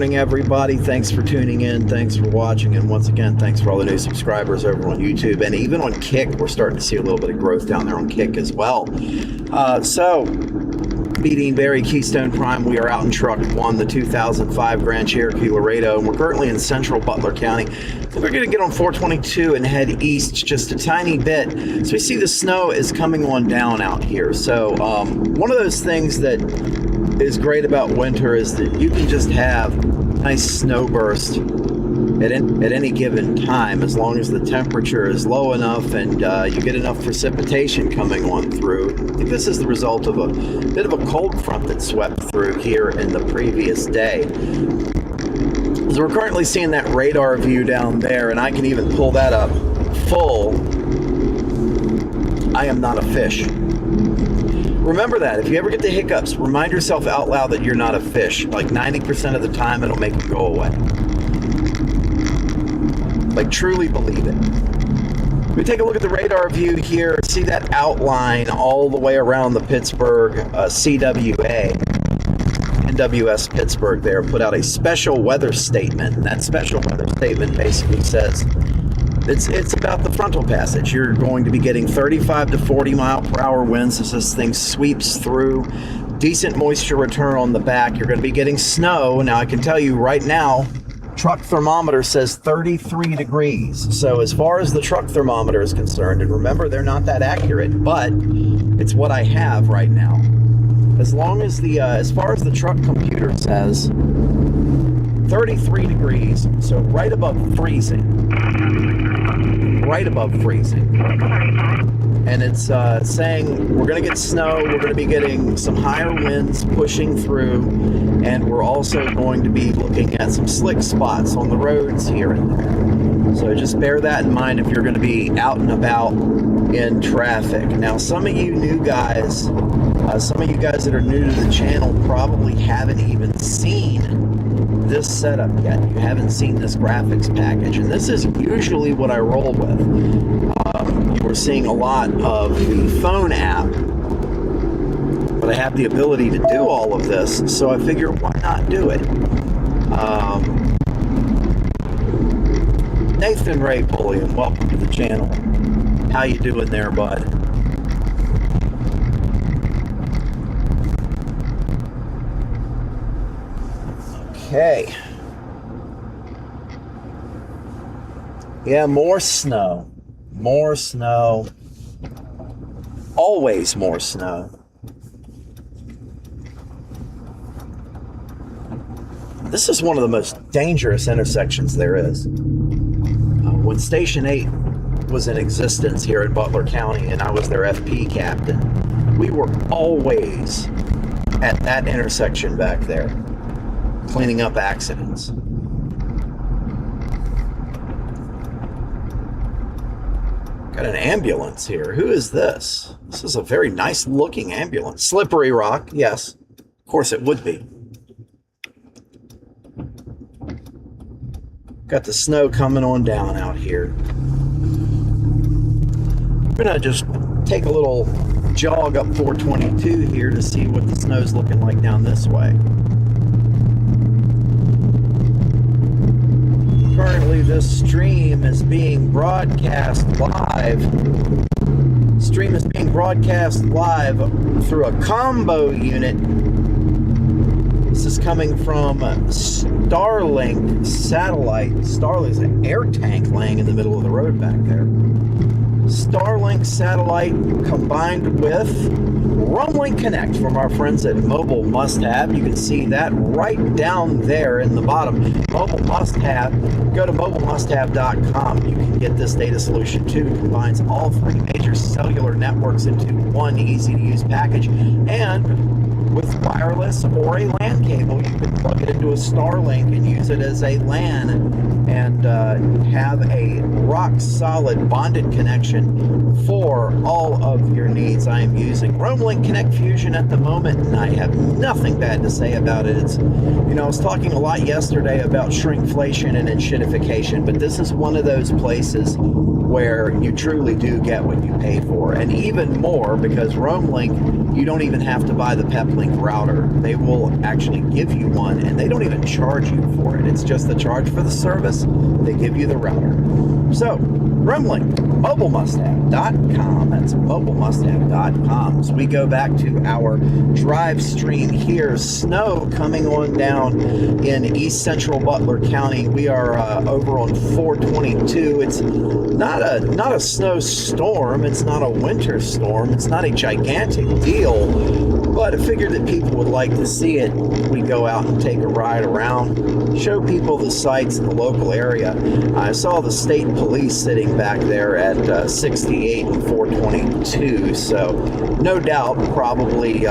morning, everybody. Thanks for tuning in. Thanks for watching. And once again, thanks for all the new subscribers over on YouTube. And even on Kick, we're starting to see a little bit of growth down there on Kick as well. Beating Barry Keystone Prime, we are out in truck 1, the 2005 Grand Cherokee Laredo, and we're currently in central Butler County. So we're going to get on 422 and head east just a tiny bit. So we see the snow is coming on down out here. So one of those things that is great about winter is that you can just have a nice snow burst at any given time, as long as the temperature is low enough and you get enough precipitation coming on through. I think this is the result of a bit of a cold front that swept through here in the previous day. So we're currently seeing that radar view down there, and I can even pull that up full. I am not a fish. Remember that. If you ever get the hiccups, remind yourself out loud that you're not a fish. Like 90% of the time, it'll make it go away. Like, truly believe it. We take a look at the radar view here. See that outline all the way around the Pittsburgh CWA. NWS Pittsburgh there put out a special weather statement. And that special weather statement basically says it's about the frontal passage. You're going to be getting 35 to 40 mile per hour winds as this thing sweeps through. Decent moisture return on the back. You're going to be getting snow. Now, I can tell you right now, truck thermometer says 33 degrees. So as far as the truck thermometer is concerned, and remember, they're not that accurate, but it's what I have right now. As long as as far as the truck computer says, 33 degrees, so right above freezing. Right above freezing. And it's saying we're going to get snow, we're going to be getting some higher winds pushing through, and we're also going to be looking at some slick spots on the roads here and there. So just bear that in mind if you're going to be out and about in traffic. Now, some of you new guys, some of you guys that are new to the channel probably haven't even seen this setup yet. You haven't seen this graphics package, and this is usually what I roll with. You were seeing a lot of the phone app, but I have the ability to do all of this, so I figure why not do it. Nathan Ray Bullion, welcome to the channel. How you doing there, bud? Okay. Yeah, more snow. More snow. Always more snow. This is one of the most dangerous intersections there is. When Station 8 was in existence here in Butler County and I was their FP captain, we were always at that intersection back there, cleaning up accidents. Got an ambulance here. Who is this? This is a very nice looking ambulance. Slippery Rock, yes. Of course it would be. Got the snow coming on down out here. I'm gonna just take a little jog up 422 here to see what the snow's looking like down this way. Currently, this stream is being broadcast live. Stream is being broadcast live through a combo unit. This is coming from Starlink satellite. Starlink's an air tank laying in the middle of the road back there. Starlink satellite combined with Roamlink Connect from our friends at Mobile Must Have. You can see that right down there in the bottom. Mobile Must Have. Go to mobilemusthav.com. You can get this data solution too. It combines all three major cellular networks into one easy-to-use package. And with wireless or a LAN cable, you can plug it into a Starlink and use it as a LAN and have a rock-solid bonded connection for all of your needs. I am using Roamlink Connect Fusion at the moment, and I have nothing bad to say about it. It's, you know, I was talking a lot yesterday about shrinkflation and enshittification, but this is one of those places where you truly do get what you pay for, and even more because RoamLink, you don't even have to buy the PepLink router. They will actually give you one, and they don't even charge you for it. It's just the charge for the service. They give you the router. So, RoamLink, mobilemusthave.com. That's mobilemusthave.com. So we go back to our drive stream here. Snow coming on down in east central Butler County. We are over on 422. It's not a snowstorm. It's not a winter storm. It's not a gigantic deal. But I figured that people would like to see it. We go out and take a ride around, show people the sights in the local area. I saw the state police sitting back there at 68 and 422. So no doubt probably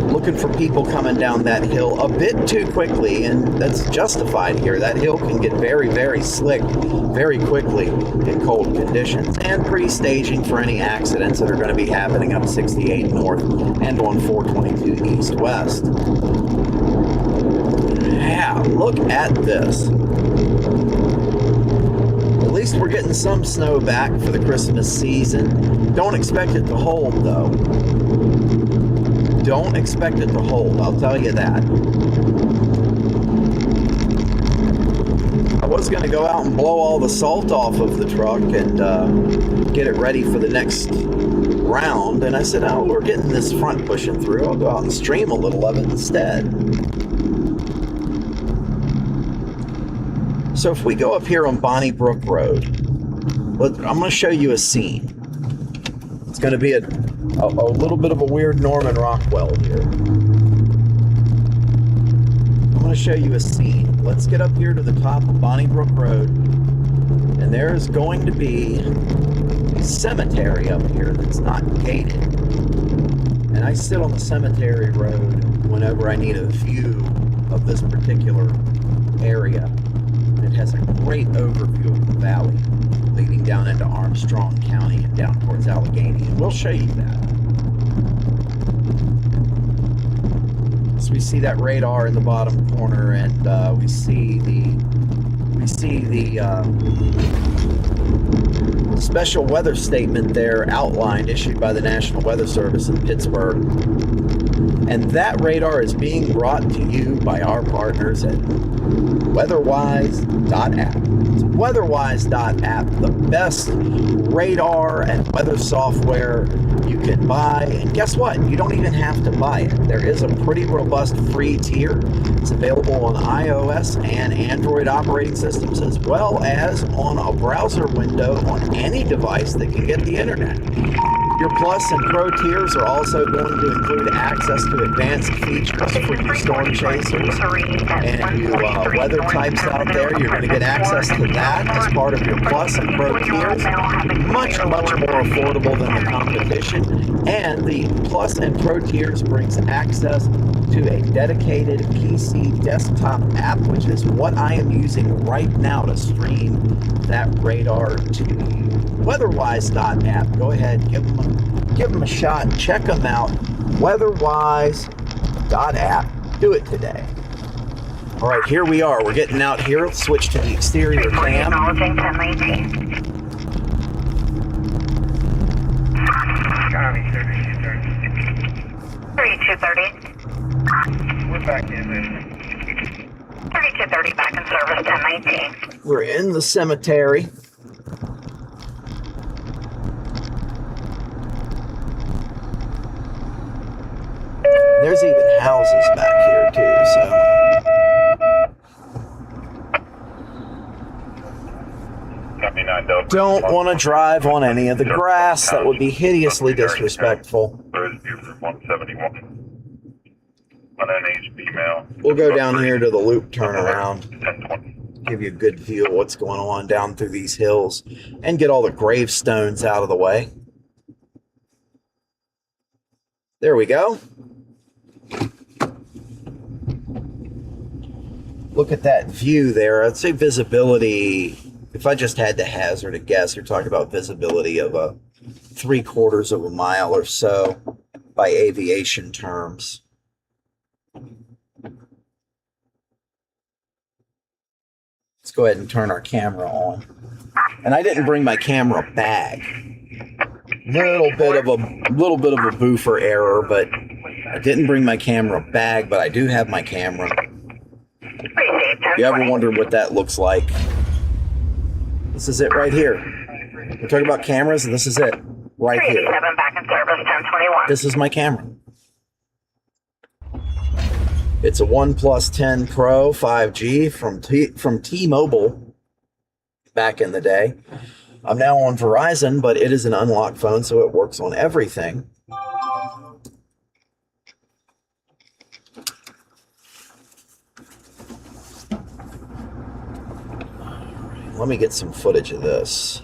looking for people coming down that hill a bit too quickly, and that's justified here. That hill can get very, very slick very quickly in cold conditions, and pre-staging for any accidents that are going to be happening up 68 north and on 422 east-west. Yeah, look at this. At least we're getting some snow back for the Christmas season. Don't expect it to hold, though. Don't expect it to hold, I'll tell you that. I was going to go out and blow all the salt off of the truck and get it ready for the next round, and I said, oh, we're getting this front pushing through. I'll go out and stream a little of it instead. So if we go up here on Bonnie Brook Road, I'm going to show you a scene. It's going to be a little bit of a weird Norman Rockwell here. I'm going to show you a scene. Let's get up here to the top of Bonnie Brook Road, and there's going to be a cemetery up here that's not gated. And I sit on the cemetery road whenever I need a view of this particular area. It has a great overview of the valley leading down into Armstrong County and down towards Allegheny, and we'll show you that. So we see that radar in the bottom corner, and we see the special weather statement there outlined, issued by the National Weather Service in Pittsburgh. And that radar is being brought to you by our partners at weatherwise.app. It's weatherwise.app, the best radar and weather software you can buy. And guess what? You don't even have to buy it. There is a pretty robust free tier. It's available on iOS and Android operating systems, as well as on a browser window on any device that can get the internet. Your Plus and Pro tiers are also going to include access to advanced features for you storm chasers and you weather types out there. You're going to get access to that as part of your Plus and Pro tiers. Much more affordable than the competition. And the Plus and Pro tiers brings access to a dedicated PC desktop app, which is what I am using right now to stream that radar to you. Weatherwise.app. Go ahead, give them a shot. Check them out. Weatherwise.app. Do it today. All right, here we are. We're getting out here. Let's switch to the exterior cam. Acknowledging 1019. Copy, 3230. We're back in there. 3230 back in service 1019. We're in the cemetery. There's even houses back here too, so. Don't want to drive on any of the grass. That would be hideously disrespectful. 171. Female. We'll go down here to the loop turnaround. Give you a good view of what's going on down through these hills and get all the gravestones out of the way. There we go. Look at that view there. I'd say visibility, if I just had to hazard a guess, you're talking about visibility of a 3/4 of a mile or so by aviation terms. Let's go ahead and turn our camera on. And I didn't bring my camera bag. Little bit of a boofer error, but I didn't bring my camera bag, but I do have my camera. If you ever wondered what that looks like, this is it right here. We're talking about cameras, and this is it right here. 387 back in service, 1021. This is my camera. It's a OnePlus 10 Pro 5G from T-Mobile back in the day. I'm now on Verizon, but it is an unlocked phone, so it works on everything. Let me get some footage of this.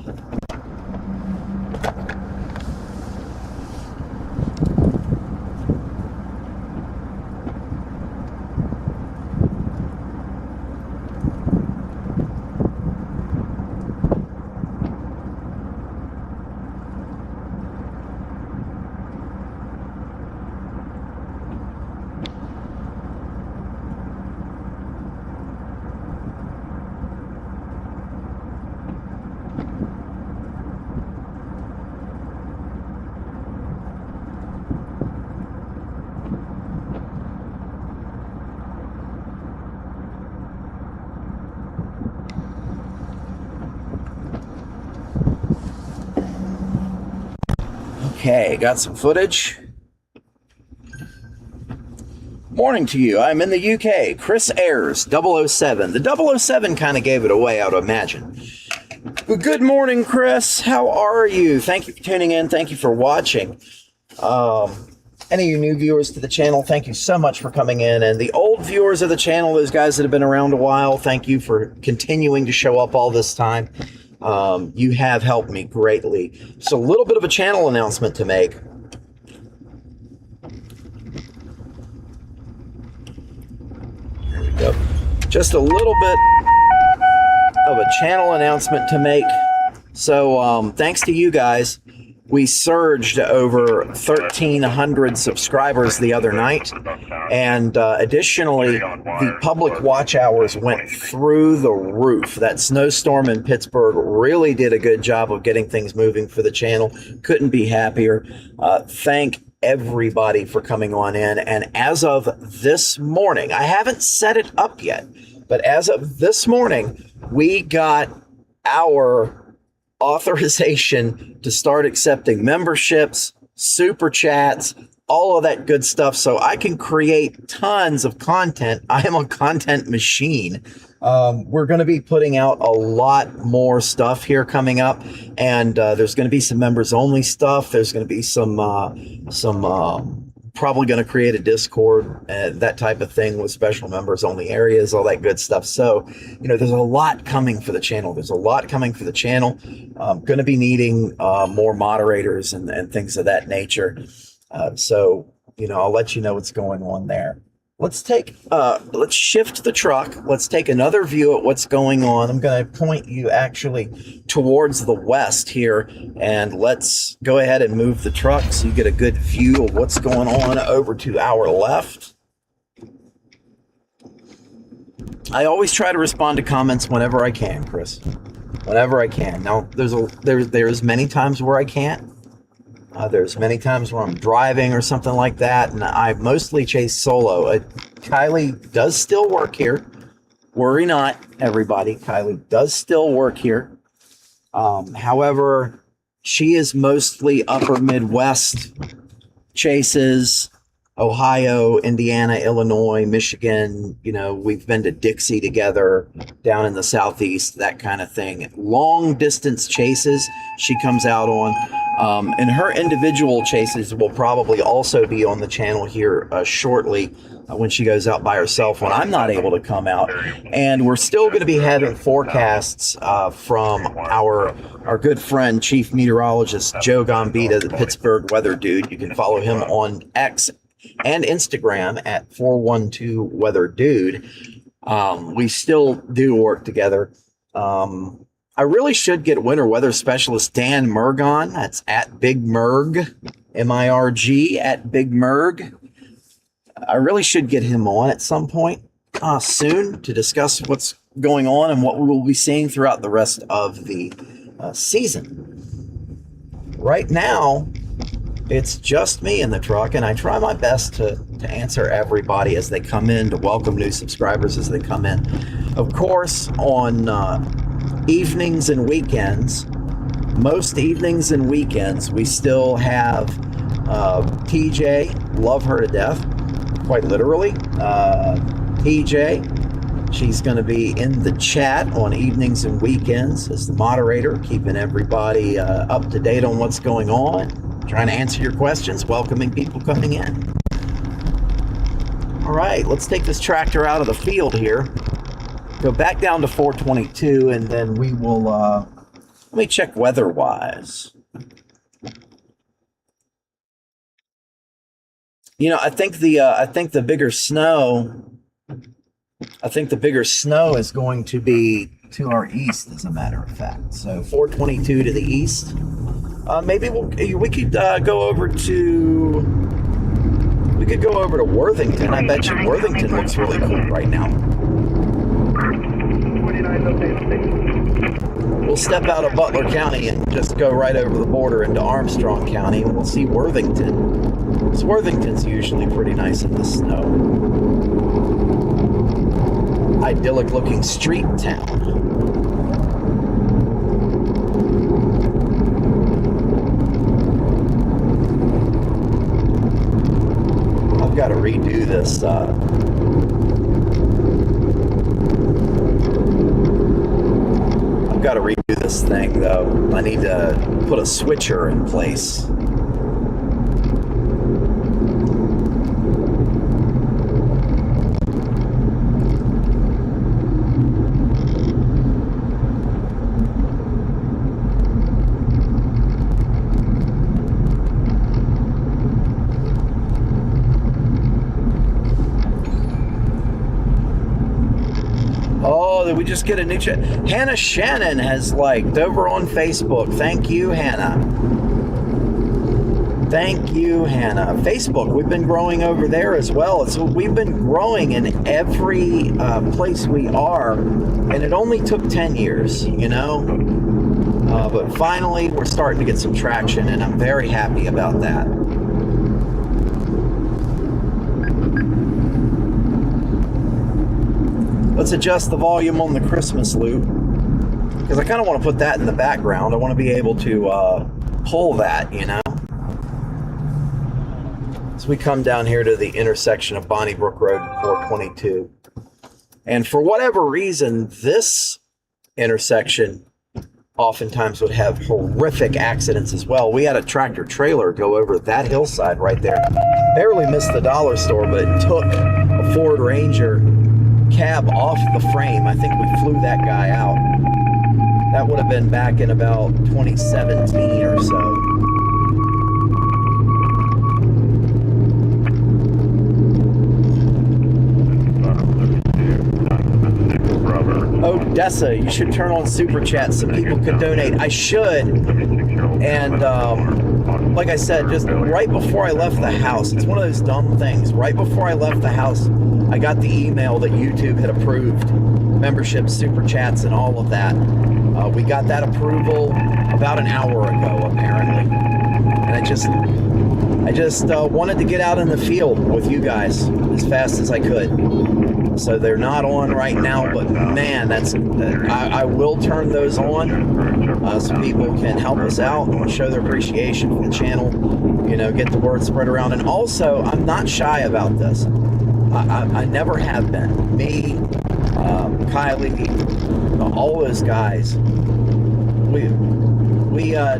Okay, got some footage. Morning to you. I'm in the UK. Chris Ayers, 007. The 007 kind of gave it away, I would imagine. Well, good morning, Chris. How are you? Thank you for tuning in. Thank you for watching. Any of you new viewers to the channel, thank you so much for coming in. And the old viewers of the channel, those guys that have been around a while, thank you for continuing to show up all this time. You have helped me greatly. Just a little bit of a channel announcement to make. There we go. Just a little bit of a channel announcement to make. So, thanks to you guys, we surged over 1,300 subscribers the other night. And additionally, the public watch hours went through the roof. That snowstorm in Pittsburgh really did a good job of getting things moving for the channel. Couldn't be happier. Thank everybody for coming on in. And as of this morning, I haven't set it up yet, but as of this morning, we got our authorization to start accepting memberships, super chats, all of that good stuff, so I can create tons of content. I am a content machine. We're going to be putting out a lot more stuff here coming up, and there's going to be some members only stuff. There's going to be some probably going to create a Discord and that type of thing with special members only areas, all that good stuff. So, you know, there's a lot coming for the channel. I'm going to be needing more moderators and things of that nature. So, you know, I'll let you know what's going on there. Let's shift the truck. Let's take another view at what's going on. I'm going to point you actually towards the west here, and let's go ahead and move the truck so you get a good view of what's going on over to our left. I always try to respond to comments whenever I can, Chris. Whenever I can. Now, there's many times where I can't. There's many times where I'm driving or something like that, and I mostly chase solo. Kylie does still work here. Worry not, everybody. Kylie does still work here. However, she is mostly upper Midwest chases, Ohio, Indiana, Illinois, Michigan. You know, we've been to Dixie together down in the Southeast, that kind of thing. Long distance chases she comes out on. And her individual chases will probably also be on the channel here shortly when she goes out by herself when I'm not able to come out. And we're still going to be having forecasts from our good friend, Chief Meteorologist Joe Gambita, the Pittsburgh weather dude. You can follow him on X and Instagram at 412 Weather Dude. We still do work together. I really should get winter weather specialist Dan Merg on. That's at Big Merg, M-I-R-G, at Big Merg. I really should get him on at some point soon to discuss what's going on and what we will be seeing throughout the rest of the season. Right now, it's just me in the truck, and I try my best to answer everybody as they come in, to welcome new subscribers as they come in. Of course, on evenings and weekends, most evenings and weekends, we still have TJ, love her to death, quite literally. TJ, she's going to be in the chat on evenings and weekends as the moderator, keeping everybody up to date on what's going on, trying to answer your questions, welcoming people coming in. All right, let's take this tractor out of the field here, go back down to 422, and then we will, let me check weather-wise. You know, I think the bigger snow is going to be to our east, as a matter of fact. So 422 to the east. Maybe we could go over to Worthington. I bet you Worthington looks really cool right now. We'll step out of Butler County and just go right over the border into Armstrong County, and we'll see Worthington. Because Worthington's usually pretty nice in the snow. Idyllic looking street town. I've got to redo this thing though. I need to put a switcher in place. Did we just get a new chat? Hannah Shannon has liked over on Facebook. Thank you, Hannah. Thank you, Hannah. Facebook, we've been growing over there as well. So we've been growing in every place we are, and it only took 10 years, you know? But finally, we're starting to get some traction, and I'm very happy about that. Let's adjust the volume on the Christmas loop, because I kind of want to put that in the background. I want to be able to pull that, you know. So we come down here to the intersection of Bonnie Brook Road and 422. And for whatever reason, this intersection oftentimes would have horrific accidents as well. We had a tractor trailer go over that hillside right there. Barely missed the dollar store, but it took a Ford Ranger cab off the frame. I think we flew that guy out. That would have been back in about 2017 or so. Odessa, you should turn on Super Chat so people could donate. I should. And like I said, just right before I left the house, it's one of those dumb things. Right before I left the house, I got the email that YouTube had approved memberships, Super Chats, and all of that. We got that approval about an hour ago, apparently. And I just wanted to get out in the field with you guys as fast as I could. So they're not on right now, but man, I will turn those on so people can help us out and show their appreciation for the channel, you know, get the word spread around. And also, I'm not shy about this. I never have been. Me, Kylie, all those guys, we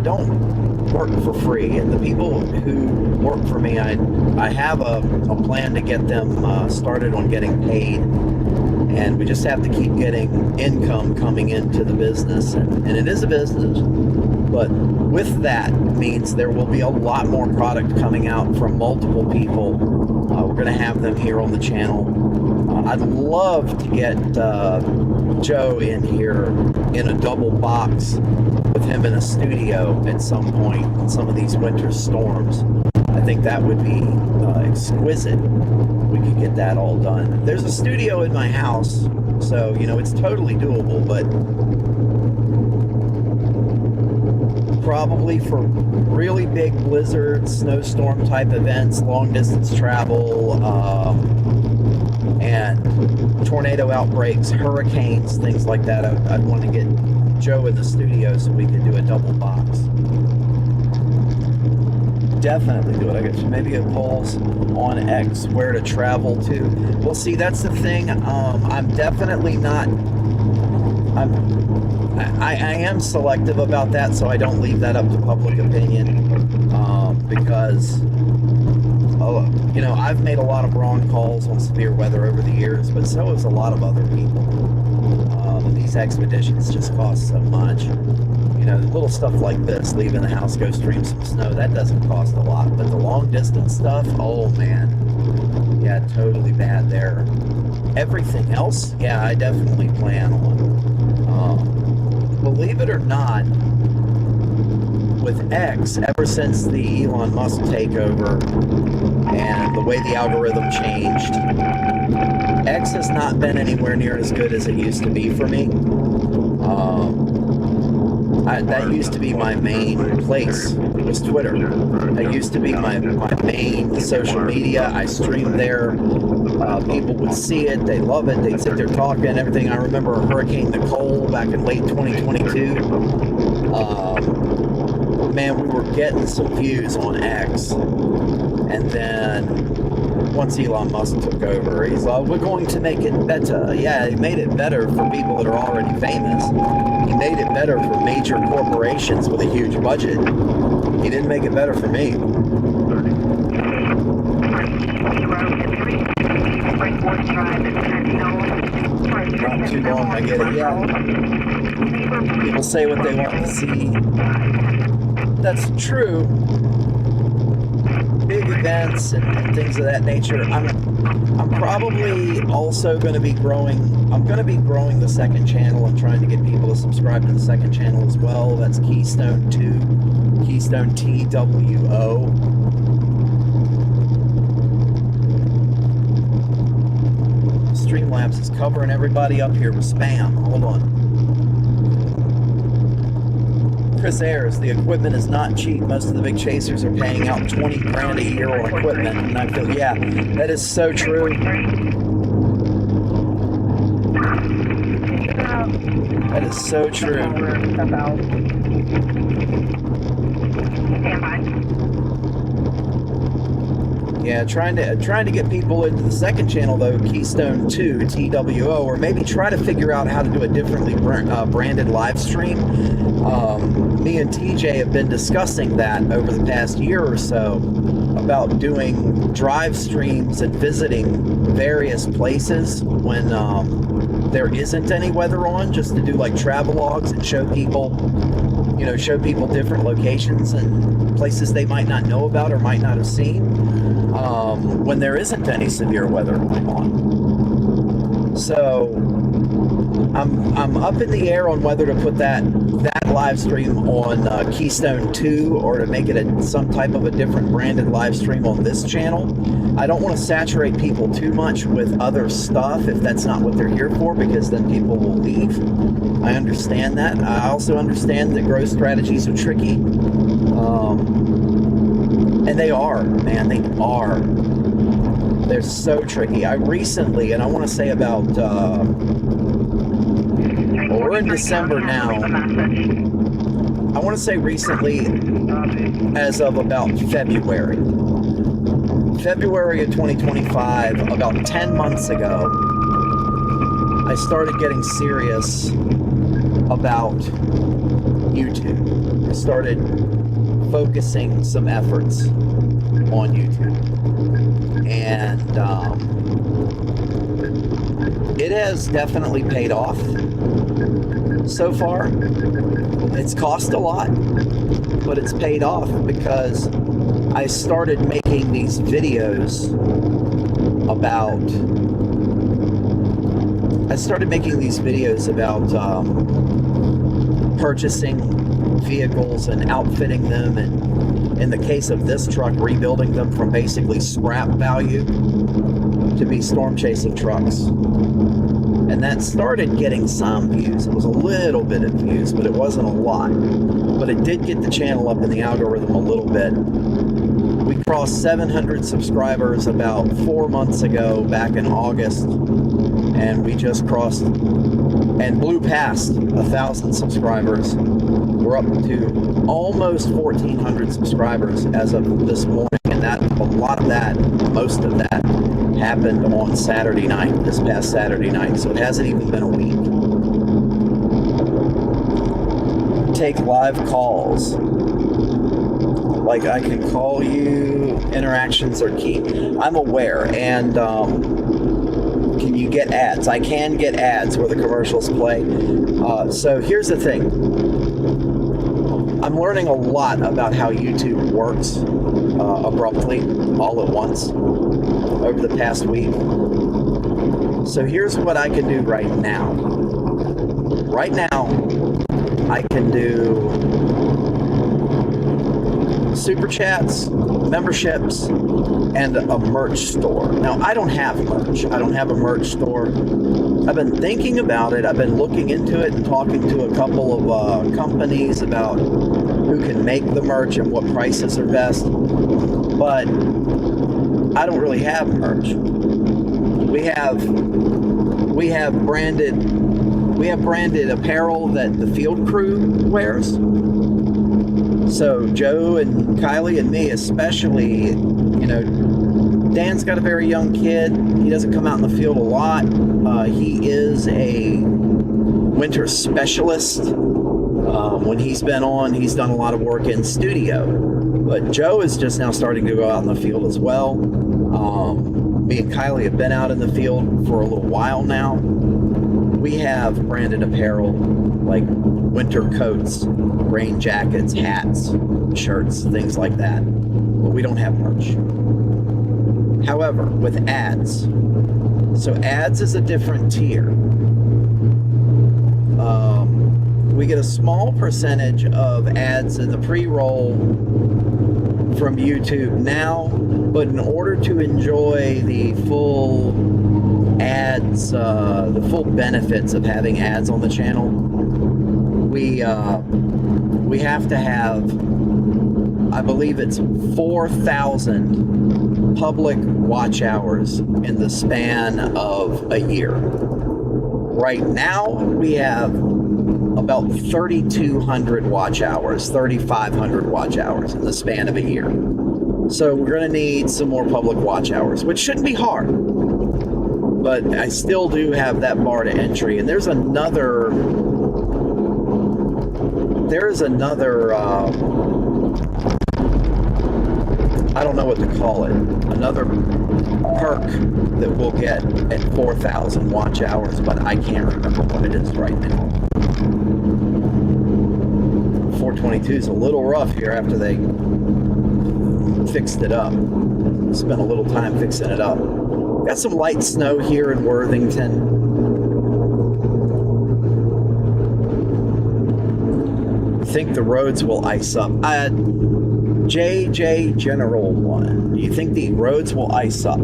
don't work for free, and the people who work for me, I have a plan to get them started on getting paid, and we just have to keep getting income coming into the business, and it is a business, but with that means there will be a lot more product coming out from multiple people. We're going to have them here on the channel. I'd love to get Joe in here in a double box with him in a studio at some point in some of these winter storms. I think that would be exquisite. we could get that all done. There's a studio in my house, so, you know, it's totally doable, but probably for really big blizzards, snowstorm type events, long distance travel, and tornado outbreaks, hurricanes, things like that, I'd want to get Joe in the studio so we could do a double box. Definitely do it. I guess maybe it polls on X where to travel to. Well, see, that's the thing. I'm definitely not. I am selective about that, so I don't leave that up to public opinion. Because, you know, I've made a lot of wrong calls on severe weather over the years, but so has a lot of other people. These expeditions just cost so much. You know, little stuff like this, leaving the house, go stream some snow, that doesn't cost a lot. But the long distance stuff, oh man, yeah, totally bad there. Everything else, yeah, I definitely plan on. Believe it or not, with X, ever since the Elon Musk takeover and the way the algorithm changed, X has not been anywhere near as good as it used to be for me. That used to be my main place, was Twitter. That used to be my main social media. I streamed there. People would see it. They love it. They'd sit there talking and everything. I remember Hurricane Nicole back in late 2022. Man, we were getting some views on X. And then once Elon Musk took over, he's like, we're going to make it better. Yeah, he made it better for people that are already famous. He made it better for major corporations with a huge budget. He didn't make it better for me. Not too long, I get it, yeah. People say what they want to see. That's true. Big events and things of that nature. I'm probably also going to be growing. I'm going to be growing the second channel. I'm trying to get people to subscribe to the second channel as well. That's Keystone 2, Keystone TWO. Streamlabs is covering everybody up here with spam. Hold on. Chris Ayers, the equipment is not cheap. Most of the big chasers are paying out 20 grand a year on equipment. And I feel, yeah, that is so true. That is so true. Yeah, trying to get people into the second channel though, Keystone 2 TWO, or maybe try to figure out how to do a differently branded live stream. Me and TJ have been discussing that over the past year or so about doing drive streams and visiting various places when there isn't any weather on, just to do like travel logs and show people different locations and places they might not know about or might not have seen when there isn't any severe weather going on. So I'm up in the air on whether to put that live stream on Keystone 2 or to make it some type of a different branded live stream on this channel. I don't want to saturate people too much with other stuff if that's not what they're here for, because then people will leave. I understand that. I also understand that growth strategies are tricky. And they are, man, they are. They're so tricky. I recently, and I want to say about, we're in December now. I want to say recently, as of about February of 2025, about 10 months ago, I started getting serious about YouTube. I started focusing some efforts on YouTube. And it has definitely paid off so far. It's cost a lot, but it's paid off because I started making these videos about purchasing vehicles and outfitting them, and in the case of this truck, rebuilding them from basically scrap value. to be storm chasing trucks. And that started getting some views. It was a little bit of views, but it wasn't a lot. But it did get the channel up in the algorithm a little bit. We crossed 700 subscribers about 4 months ago, back in August. And we just crossed and blew past 1,000 subscribers. We're up to almost 1,400 subscribers as of this morning. And that, a lot of that, most of that, happened on Saturday night, this past Saturday night. So it hasn't even been a week. Take live calls. Like, I can call you, interactions are key. I'm aware, and can you get ads? I can get ads where the commercials play. So here's the thing. I'm learning a lot about how YouTube works abruptly, all at once, over the past week. So here's what I can do right now. Right now, I can do super chats, memberships, and a merch store. Now, I don't have merch. I don't have a merch store. I've been thinking about it. I've been looking into it and talking to a couple of companies about who can make the merch and what prices are best. But I don't really have merch. We have branded apparel that the field crew wears. So Joe and Kylie and me especially, you know, Dan's got a very young kid. He doesn't come out in the field a lot. He is a winter specialist. When he's been on, he's done a lot of work in studio. But Joe is just now starting to go out in the field as well. Me and Kylie have been out in the field for a little while now. We have branded apparel like winter coats, rain jackets, hats, shirts, things like that. But we don't have merch. However, with ads, so ads is a different tier. We get a small percentage of ads in the pre-roll from YouTube now, but in order to enjoy the full ads, the full benefits of having ads on the channel, we have to have, I believe it's 4,000 public watch hours in the span of a year. Right now, we have about 3,200 watch hours, 3,500 watch hours in the span of a year. So we're going to need some more public watch hours, which shouldn't be hard. But I still do have that bar to entry. And there's another I don't know what to call it, another perk that we'll get at 4,000 watch hours, but I can't remember what it is right now. 422 is a little rough here after they fixed it up. Spent a little time fixing it up. Got some light snow here in Worthington. Think the roads will ice up. JJ General 1. Do you think the roads will ice up?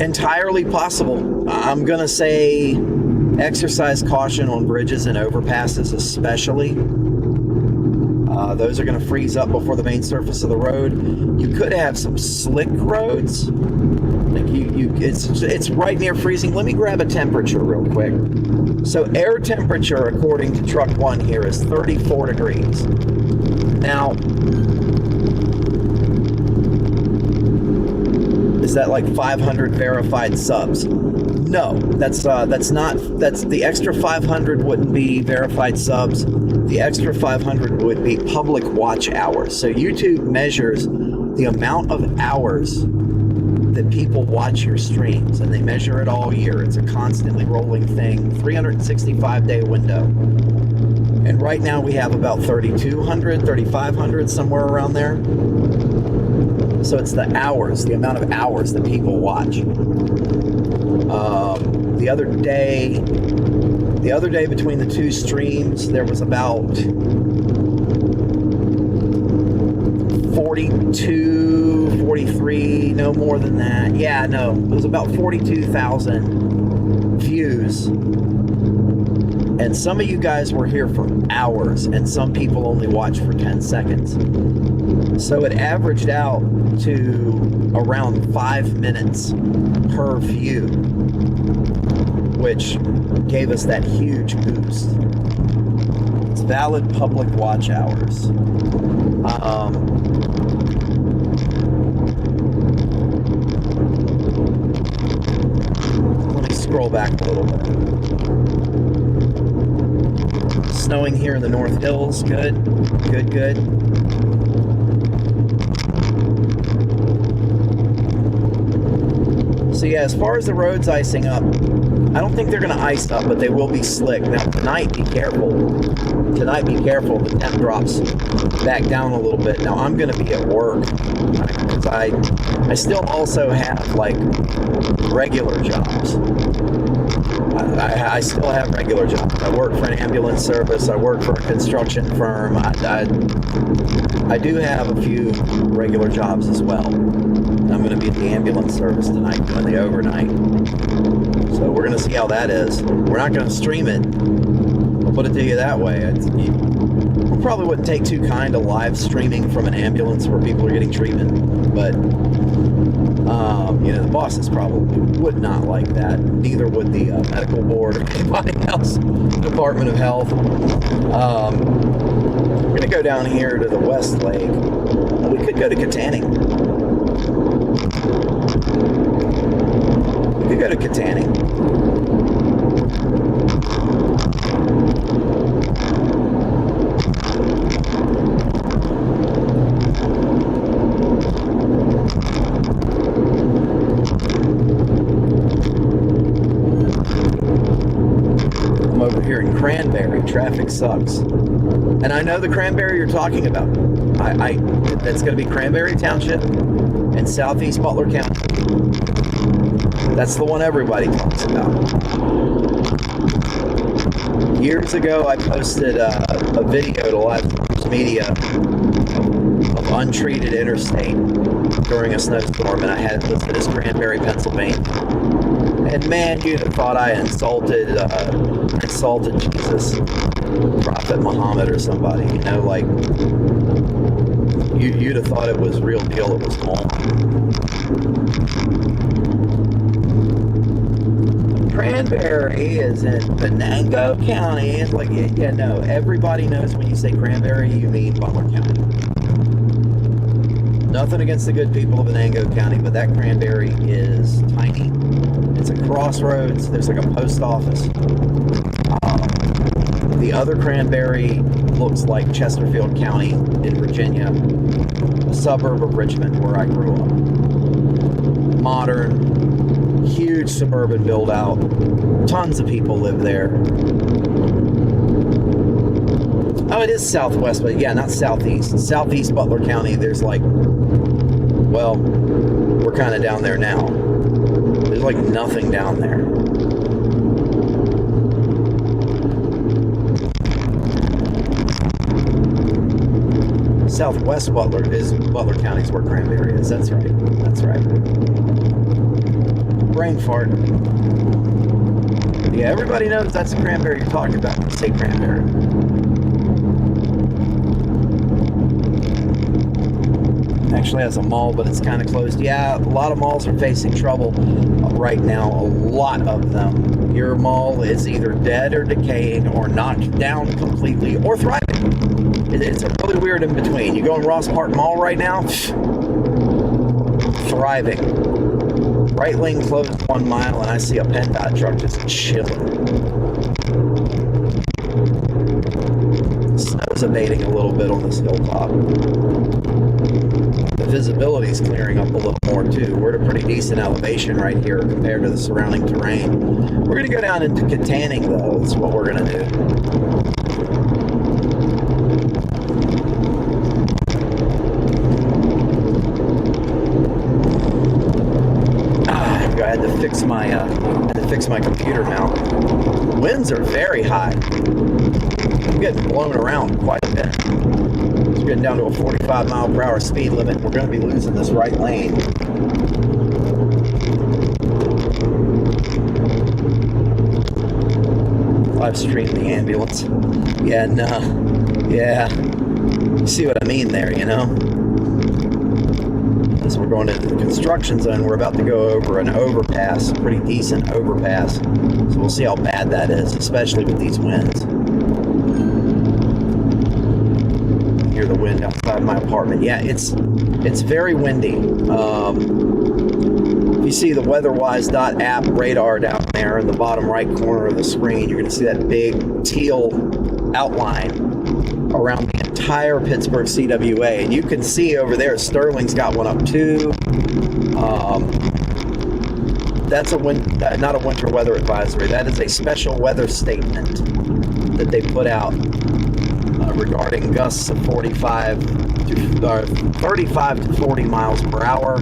Entirely possible. I'm going to say exercise caution on bridges and overpasses especially. Those are going to freeze up before the main surface of the road. You could have some slick roads. Like it's right near freezing. Let me grab a temperature real quick. So air temperature, according to Truck 1 here, is 34 degrees. Now, is that like 500 verified subs? No, that's the extra 500 wouldn't be verified subs. The extra 500 would be public watch hours. So YouTube measures the amount of hours that people watch your streams, and they measure it all year. It's a constantly rolling thing, 365-day window. And right now we have about 3,200, 3,500, somewhere around there. So it's the hours, the amount of hours that people watch. The other day between the two streams, there was about 42, 43, no more than that. Yeah, no, it was about 42,000 views. And some of you guys were here for hours, and some people only watched for 10 seconds. So it averaged out to around 5 minutes per view, which gave us that huge boost. It's valid public watch hours. Let me scroll back a little bit. Snowing here in the North Hills. Good. So yeah, as far as the roads icing up, I don't think they're going to ice up, but they will be slick. Now tonight, be careful. The temp drops back down a little bit. Now I'm going to be at work because I still also have like regular jobs. I still have regular jobs. I work for an ambulance service. I work for a construction firm. I do have a few regular jobs as well. I'm going to be at the ambulance service tonight doing the overnight. So we're going to see how that is. We're not going to stream it. I'll put it to you that way. We probably wouldn't take too kind to live streaming from an ambulance where people are getting treatment. But, the bosses probably would not like that. Neither would the medical board or anybody else, Department of Health. We're going to go down here to the West Lake. We could go to Katanning. I'm over here in Cranberry. Traffic sucks. And I know the Cranberry you're talking about. That's going to be Cranberry Township in southeast Butler County. That's the one everybody talks about. Years ago, I posted a video to Livestreams Media of untreated interstate during a snowstorm, and I had it listed as Cranberry, Pennsylvania. And man, you'd have thought I insulted Jesus, Prophet Muhammad or somebody, you'd have thought it was real deal, it was on. Cranberry is in Venango County. It's like, no, everybody knows when you say Cranberry, you mean Butler County. Nothing against the good people of Venango County, but that Cranberry is tiny. It's a crossroads. There's like a post office. The other Cranberry looks like Chesterfield County in Virginia, a suburb of Richmond where I grew up. Modern, huge suburban build out. Tons of people live there. Oh, it is southwest, but yeah, not southeast. Southeast Butler County, there's like, well, we're kind of down there now. There's like nothing down there. Southwest Butler County is where Cranberry is. That's right. Brain fart. Yeah, everybody knows that's the Cranberry you're talking about when you say Cranberry. Actually has a mall, but it's kind of closed. Yeah, a lot of malls are facing trouble right now. A lot of them. Your mall is either dead or decaying or knocked down completely or thriving. It's a really weird in between. You go in Ross Park Mall right now, thriving. Right lane closed 1 mile, and I see a PennDOT truck just chilling. Snow's abating a little bit on this hilltop. The visibility's clearing up a little more too. We're at a pretty decent elevation right here compared to the surrounding terrain. We're going to go down into Katanning, though. That's what we're going to do. I had to fix my computer mount. Winds are very high. I'm getting blown around quite a bit. It's getting down to a 45 mile per hour speed limit. We're going to be losing this right lane. Live stream the ambulance. Yeah, no. Yeah. You see what I mean there, you know? As we're going into the construction zone, we're about to go over an overpass, a pretty decent overpass. So we'll see how bad that is, especially with these winds. Hear the wind outside my apartment. Yeah, it's very windy. If you see the weatherwise.app radar down there in the bottom right corner of the screen, you're going to see that big teal outline around the entire Pittsburgh CWA. And you can see over there, Sterling's got one up too. That's not a winter weather advisory. That is a special weather statement that they put out regarding gusts of 35 to 40 miles per hour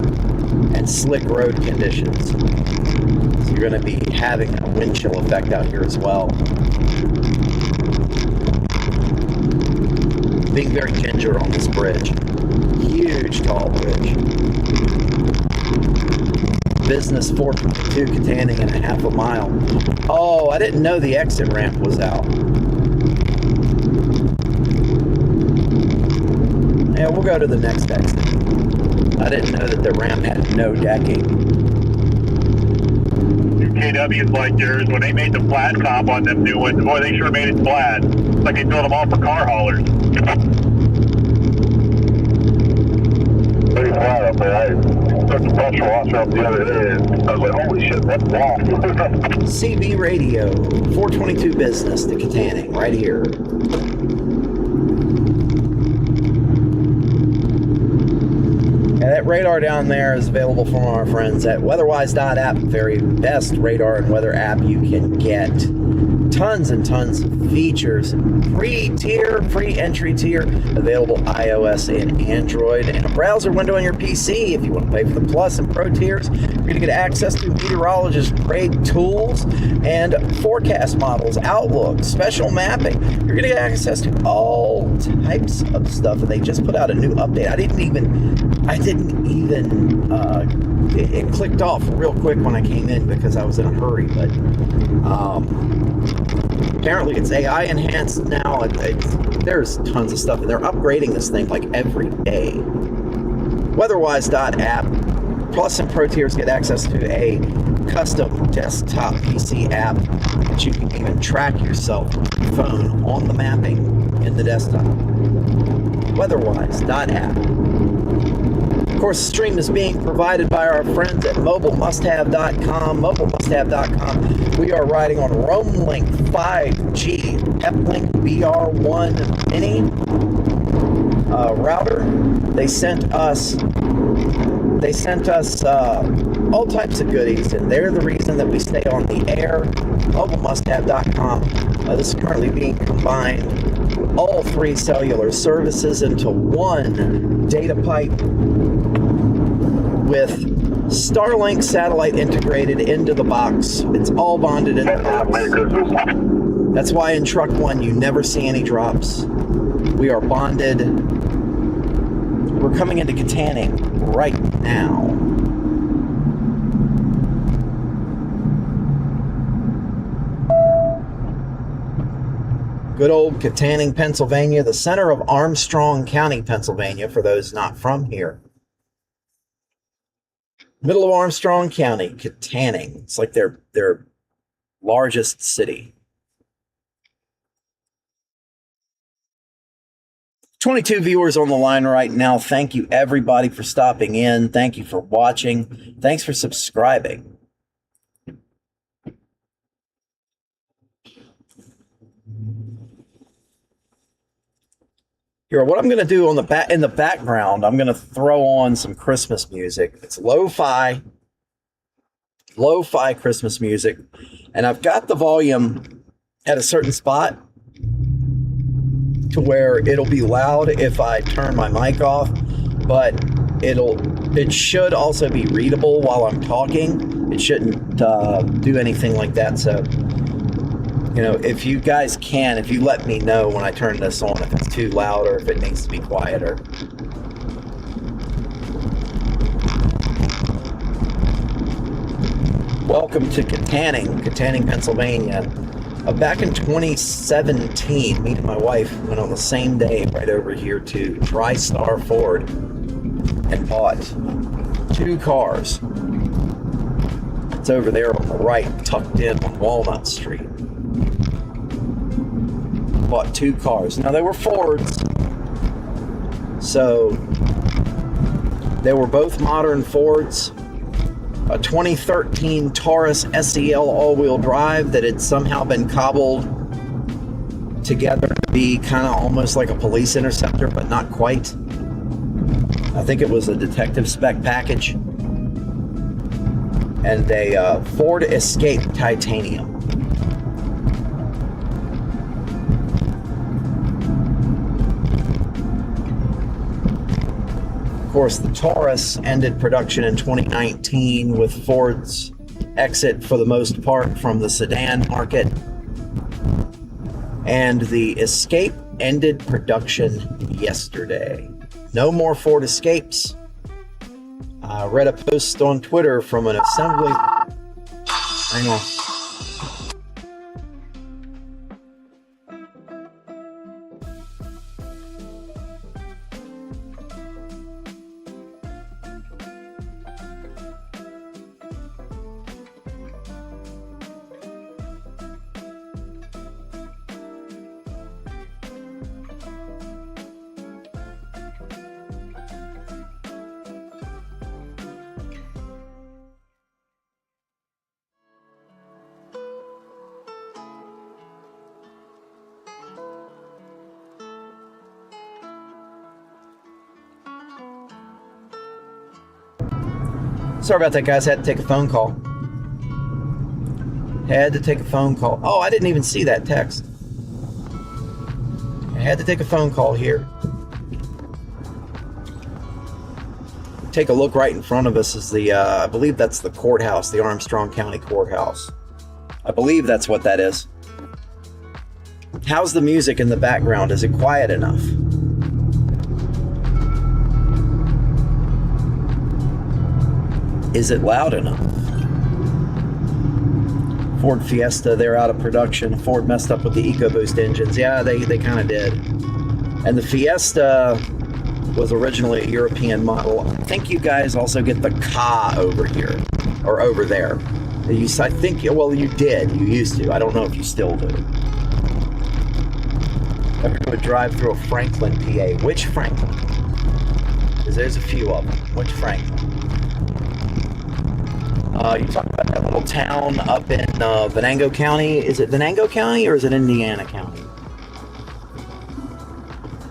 and slick road conditions. So you're going to be having a wind chill effect out here as well. Being very ginger on this bridge. Huge, tall bridge. Business 422 containing in a half a mile. Oh, I didn't know the exit ramp was out. Yeah, we'll go to the next exit. I didn't know that the ramp had no decking. KW's like yours, when they made the flat top on them new ones, boy, they sure made it flat. It's like they built them all for car haulers. Pretty flat up there. I took the pressure washer up the other day, and I was like, holy shit, that's wrong. CB Radio, 422 Business to Katanning, right here. Yeah, that radar down there is available from our friends at weatherwise.app, very best radar and weather app you can get. Tons and tons of features, free entry tier, available iOS and Android, and a browser window on your PC. If you want to pay for the Plus and Pro tiers, you're going to get access to meteorologist-grade tools and forecast models, Outlook, special mapping. You're going to get access to all types of stuff, and they just put out a new update. It clicked off real quick when I came in because I was in a hurry, but apparently it's AI enhanced now. There's tons of stuff, and they're upgrading this thing like every day. Weatherwise.app Plus and Pro tiers get access to a custom desktop PC app that you can even track yourself with your phone on the mapping in the desktop. Weatherwise.app. Of course, the stream is being provided by our friends at mobilemusthave.com. Mobilemusthave.com. We are riding on Roamlink 5G Uplink BR1 Mini router. They sent us all types of goodies, and they're the reason that we stay on the air. Mobilemusthave.com. This is currently being combined, all three cellular services, into one data pipe with Starlink satellite integrated into the box. It's all bonded in the box. That's why in truck one you never see any drops. We are bonded. We're coming into Katanning right now. Good old Katanning, Pennsylvania, the center of Armstrong County, Pennsylvania, for those not from here. Middle of Armstrong County, Katanning. It's like their largest city. 22 viewers on the line right now. Thank you, everybody, for stopping in. Thank you for watching. Thanks for subscribing. Here, what I'm going to do in the background, I'm going to throw on some Christmas music. It's lo-fi Christmas music, and I've got the volume at a certain spot to where it'll be loud if I turn my mic off, but it should also be readable while I'm talking. It shouldn't do anything like that. So You know, if you guys can, if you let me know when I turn this on, if it's too loud or if it needs to be quieter. Welcome to Katanning, Pennsylvania. Back in 2017, me and my wife went on the same day right over here to TriStar Ford and bought 2 cars. It's over there on the right, tucked in on Walnut Street. Bought 2 cars. Now, they were Fords, so they were both modern Fords. A 2013 Taurus SEL all-wheel drive that had somehow been cobbled together to be kind of almost like a police interceptor, but not quite. I think it was a detective spec package. And a Ford Escape Titanium. Of course, the Taurus ended production in 2019 with Ford's exit for the most part from the sedan market. And the Escape ended production yesterday. No more Ford Escapes. I read a post on Twitter from an assembly. Hang on. Sorry about that, guys. Had to take a phone call. Oh, I didn't even see that text. I had to take a phone call here. Take a look right in front of us is the, I believe that's the courthouse, the Armstrong County Courthouse. I believe that's what that is. How's the music in the background? Is it quiet enough? Is it loud enough? Ford Fiesta, they're out of production. Ford messed up with the EcoBoost engines. Yeah, they kind of did. And the Fiesta was originally a European model. I think you guys also get the Ka over here, or over there. I think, well, you did. You used to. I don't know if you still do. Ever do a drive through a Franklin, PA? Which Franklin? Because there's a few of them. Which Franklin? You talk about that little town up in Venango County. Is it Venango County or is it Indiana County?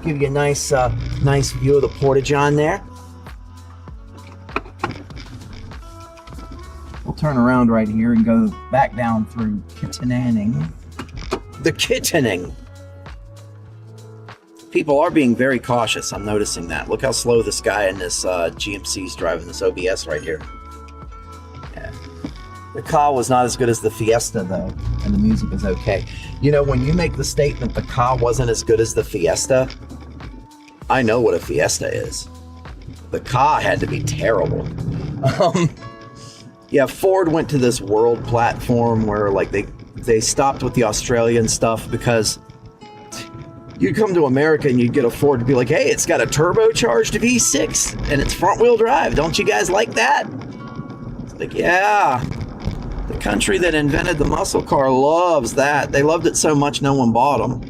Give you a nice view of the Porta-John there. We'll turn around right here and go back down through Kittanning. The Kittanning. People are being very cautious. I'm noticing that. Look how slow this guy in this GMC's driving this OBS right here. The Ka was not as good as the Fiesta, though, and the music is okay. You know, when you make the statement the Ka wasn't as good as the Fiesta, I know what a Fiesta is. The Ka had to be terrible. Yeah, Ford went to this world platform where, like, they stopped with the Australian stuff because you'd come to America and you'd get a Ford to be like, hey, it's got a turbocharged V6 and it's front-wheel drive. Don't you guys like that? It's like, yeah. The country that invented the muscle car loves that. They loved it so much no one bought them.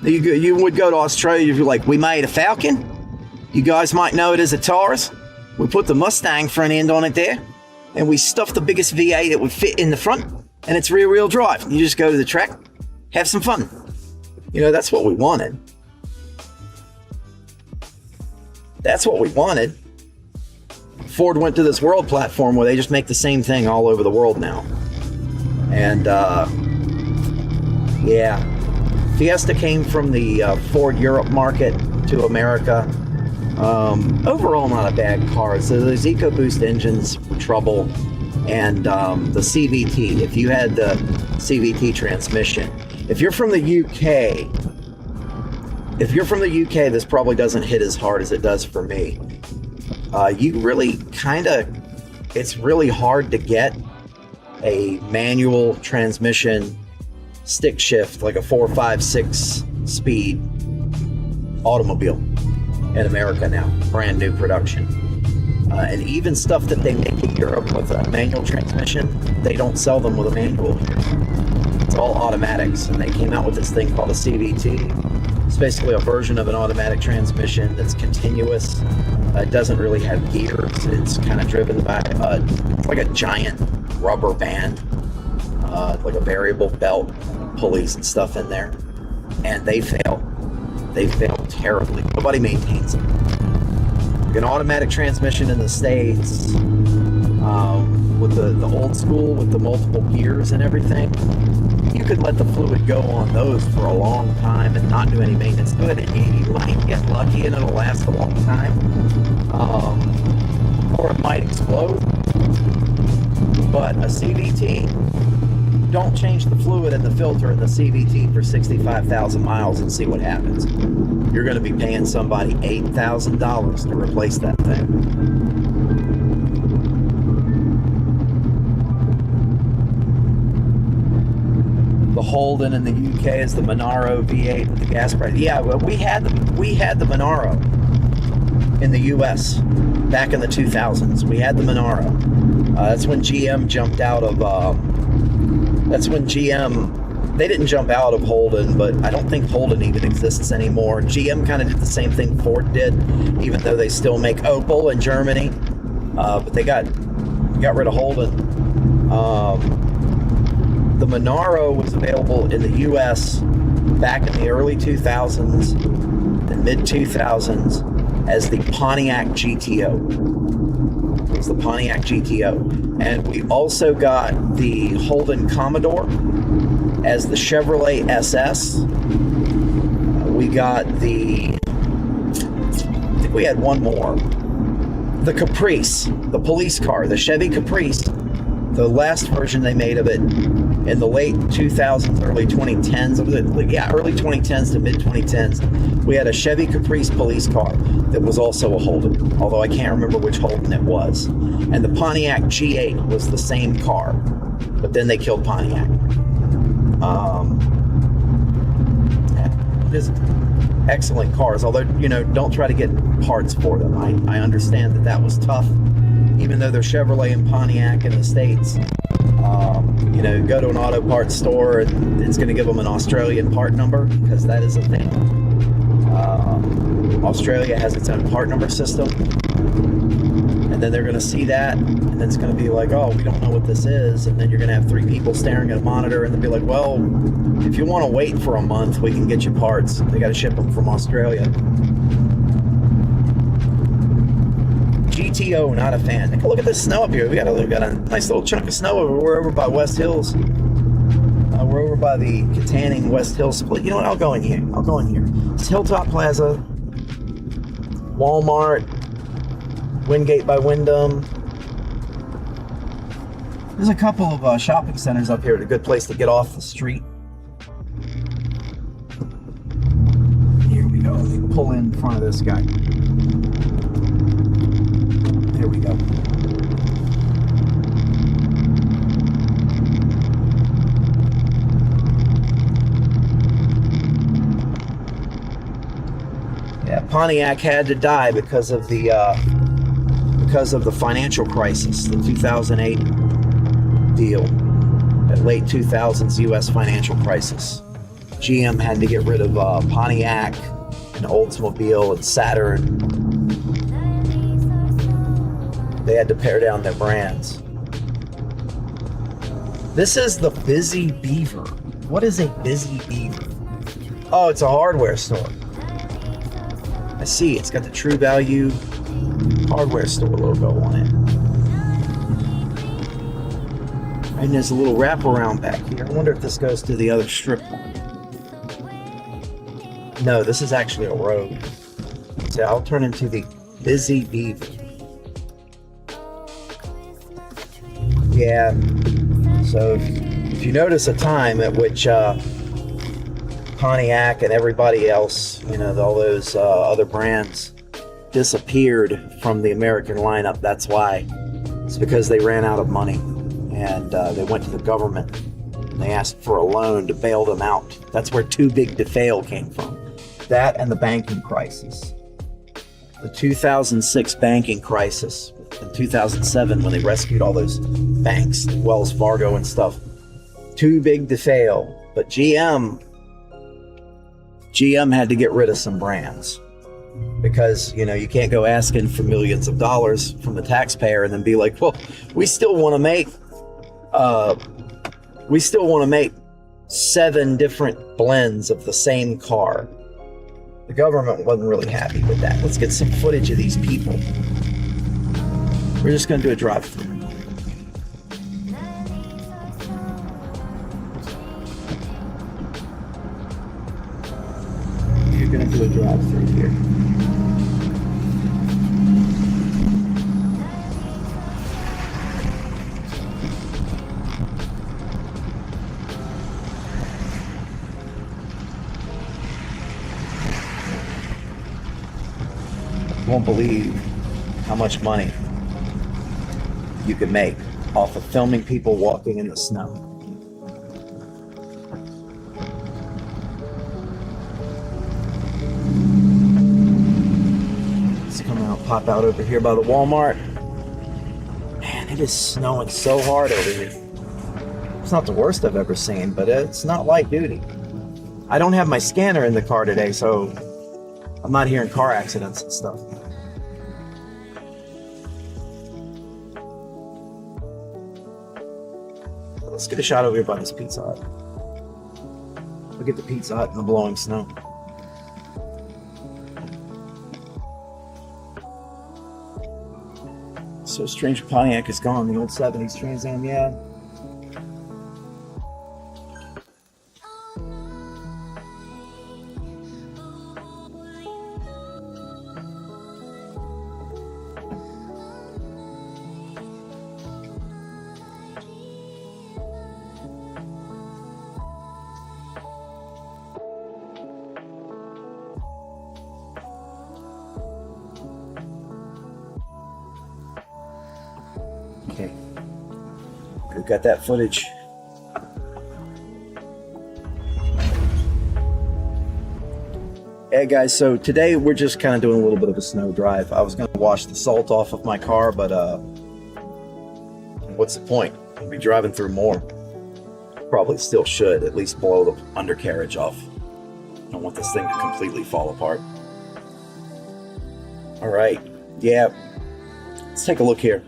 You would go to Australia, you'd be like, we made a Falcon. You guys might know it as a Taurus. We put the Mustang front end on it there, and we stuffed the biggest V8 that would fit in the front, and it's rear-wheel drive. You just go to the track, have some fun. You know, that's what we wanted. That's what we wanted. Ford went to this world platform where they just make the same thing all over the world now. And, yeah. Fiesta came from the Ford Europe market to America. Overall, not a bad car. So those EcoBoost engines were trouble. And the CVT, if you had the CVT transmission. If you're from the UK, this probably doesn't hit as hard as it does for me. You really it's really hard to get a manual transmission stick shift, like a 4, 5, 6 speed automobile in America now, brand new production. And even stuff that they make in Europe with a manual transmission, they don't sell them with a manual here. It's all automatics, and they came out with this thing called a CVT. It's basically a version of an automatic transmission that's continuous. It doesn't really have gears. It's kind of driven by it's like a giant rubber band, like a variable belt, pulleys and stuff in there. And they fail. They fail terribly. Nobody maintains them. An automatic transmission in the States, with the old school with the multiple gears and everything, you could let the fluid go on those for a long time and not do any maintenance to it, and you might get lucky and it'll last a long time, or it might explode. But a CVT, don't change the fluid in the filter in the CVT for 65,000 miles and see what happens. You're going to be paying somebody $8,000 to replace that thing. The Holden in the UK is the Monaro V8 with the gas price. Yeah, well, we had the Monaro in the US back in the 2000s. We had the Monaro. That's when GM jumped out of. They didn't jump out of Holden, but I don't think Holden even exists anymore. GM kind of did the same thing Ford did, even though they still make Opel in Germany. But they got rid of Holden. The Monaro was available in the U.S. back in the early 2000s and mid-2000s as the Pontiac GTO. It was the Pontiac GTO. And we also got the Holden Commodore as the Chevrolet SS. We got I think we had one more. The Caprice, the police car, the Chevy Caprice. The last version they made of it in the late 2000s, early 2010s, early 2010s to mid 2010s, we had a Chevy Caprice police car that was also a Holden, although I can't remember which Holden it was. And the Pontiac G8 was the same car, but then they killed Pontiac. Just excellent cars, although, don't try to get parts for them. I understand that was tough, even though they're Chevrolet and Pontiac in the States. Go to an auto parts store and it's going to give them an Australian part number, because that is a thing. Australia has its own part number system, and then they're going to see that, and then it's going to be like, oh, we don't know what this is, and then you're going to have 3 people staring at a monitor, and they'll be like, well, if you want to wait for a month, we can get you parts. They got to ship them from Australia. GTO, not a fan. Take a look at this snow up here. We got a nice little chunk of snow we're over by West Hills. We're over by the Katanning West Hills split. You know what? I'll go in here. It's Hilltop Plaza, Walmart, Wingate by Wyndham. There's a couple of shopping centers up here. It's a good place to get off the street. Here we go. Let me pull in front of this guy. There we go. Yeah, Pontiac had to die because of the financial crisis, the 2008 deal, the late 2000s U.S. financial crisis. GM had to get rid of Pontiac and Oldsmobile and Saturn. They had to pare down their brands. This is the Busy Beaver. What is a Busy Beaver? Oh, it's a hardware store. I see, it's got the True Value hardware store logo on it. And there's a little wraparound back here. I wonder if this goes to the other strip mall. No, this is actually a road. So I'll turn into the Busy Beaver. Yeah, so If you notice a time at which Pontiac and everybody else, all those other brands disappeared from the American lineup, that's why. It's because they ran out of money, and they went to the government and they asked for a loan to bail them out. That's where too big to fail came from. That and the banking crisis. The 2006 banking crisis, in 2007 when they rescued all those banks, Wells Fargo and stuff. Too big to fail. But GM had to get rid of some brands because, you can't go asking for millions of dollars from the taxpayer and then be like, well, we still want to make 7 different blends of the same car. The government wasn't really happy with that. Let's get some footage of these people. We're just going to do a drive-through. You're going to do a drive-through here. You won't believe how much money you can make off of filming people walking in the snow. Let's come out, pop out over here by the Walmart. Man, it is snowing so hard over here. It's not the worst I've ever seen, but it's not light duty. I don't have my scanner in the car today, so I'm not hearing car accidents and stuff. Let's get a shot over here by this Pizza Hut. Look at the Pizza Hut in the blowing snow. So strange Pontiac is gone. The old 70s Trans Am, yeah. Okay, we've got that footage. Hey guys, so today we're just kind of doing a little bit of a snow drive. I was going to wash the salt off of my car, but what's the point? I'll be driving through more. Probably still should at least blow the undercarriage off. I don't want this thing to completely fall apart. All right, yeah, let's take a look here.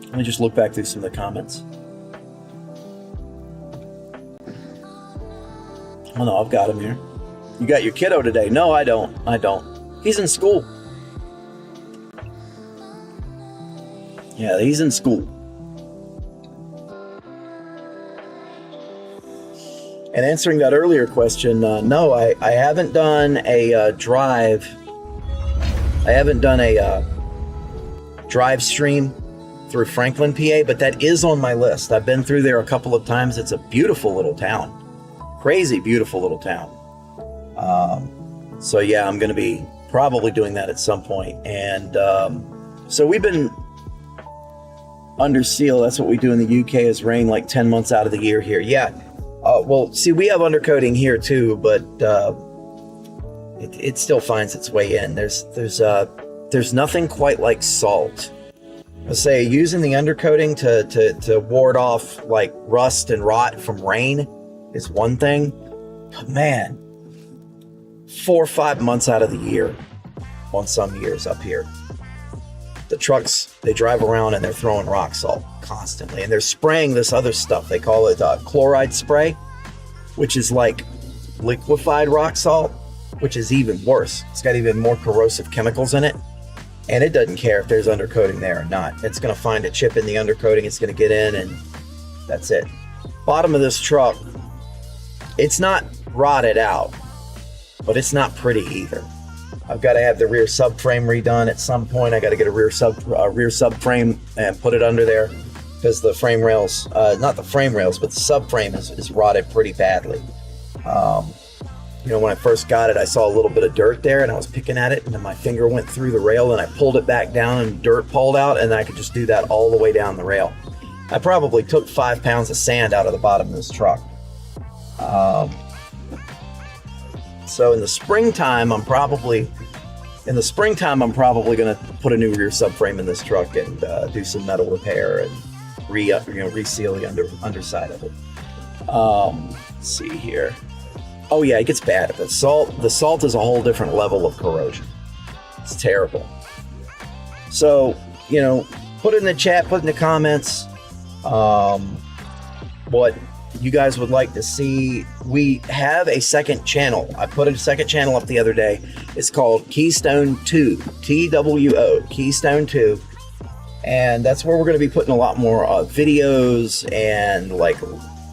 Let me just look back through some of the comments. Oh no, I've got him here. You got your kiddo today? No, I don't. He's in school. Yeah, he's in school. And answering that earlier question, no, I haven't done a drive. I haven't done a drive stream through Franklin, PA, but that is on my list. I've been through there a couple of times. It's a beautiful little town. Crazy beautiful little town. So yeah, I'm going to be probably doing that at some point. And so we've been under seal. That's what we do in the UK, is rain like 10 months out of the year here. Yeah. Well, see, we have undercoating here too, but it still finds its way in. There's nothing quite like salt. I say using the undercoating to ward off like rust and rot from rain is one thing, but man, 4 or 5 months out of the year on some years up here, the trucks, they drive around and they're throwing rock salt constantly, and they're spraying this other stuff. They call it chloride spray, which is like liquefied rock salt, which is even worse. It's got even more corrosive chemicals in it. And it doesn't care if there's undercoating there or not. It's going to find a chip in the undercoating. It's going to get in, and that's it. Bottom of this truck, it's not rotted out, but it's not pretty either. I've got to have the rear subframe redone at some point. I got to get a rear subframe and put it under there. because the frame rails, not the frame rails, but the subframe is rotted pretty badly. You know, when I first got it, I saw a little bit of dirt there, and I was picking at it, and then my finger went through the rail, and I pulled it back down, and dirt pulled out, and I could just do that all the way down the rail. I probably took 5 pounds of sand out of the bottom of this truck. So in the springtime, I'm probably going to put a new rear subframe in this truck and do some metal repair and reseal the underside of it. Let's see here. Oh yeah, it gets bad. The salt is a whole different level of corrosion. It's terrible. So, you know, put it in the chat, put in the comments what you guys would like to see. We have a second channel. I put a second channel up the other day. It's called Keystone 2, TWO, Keystone 2. And that's where we're going to be putting a lot more videos and like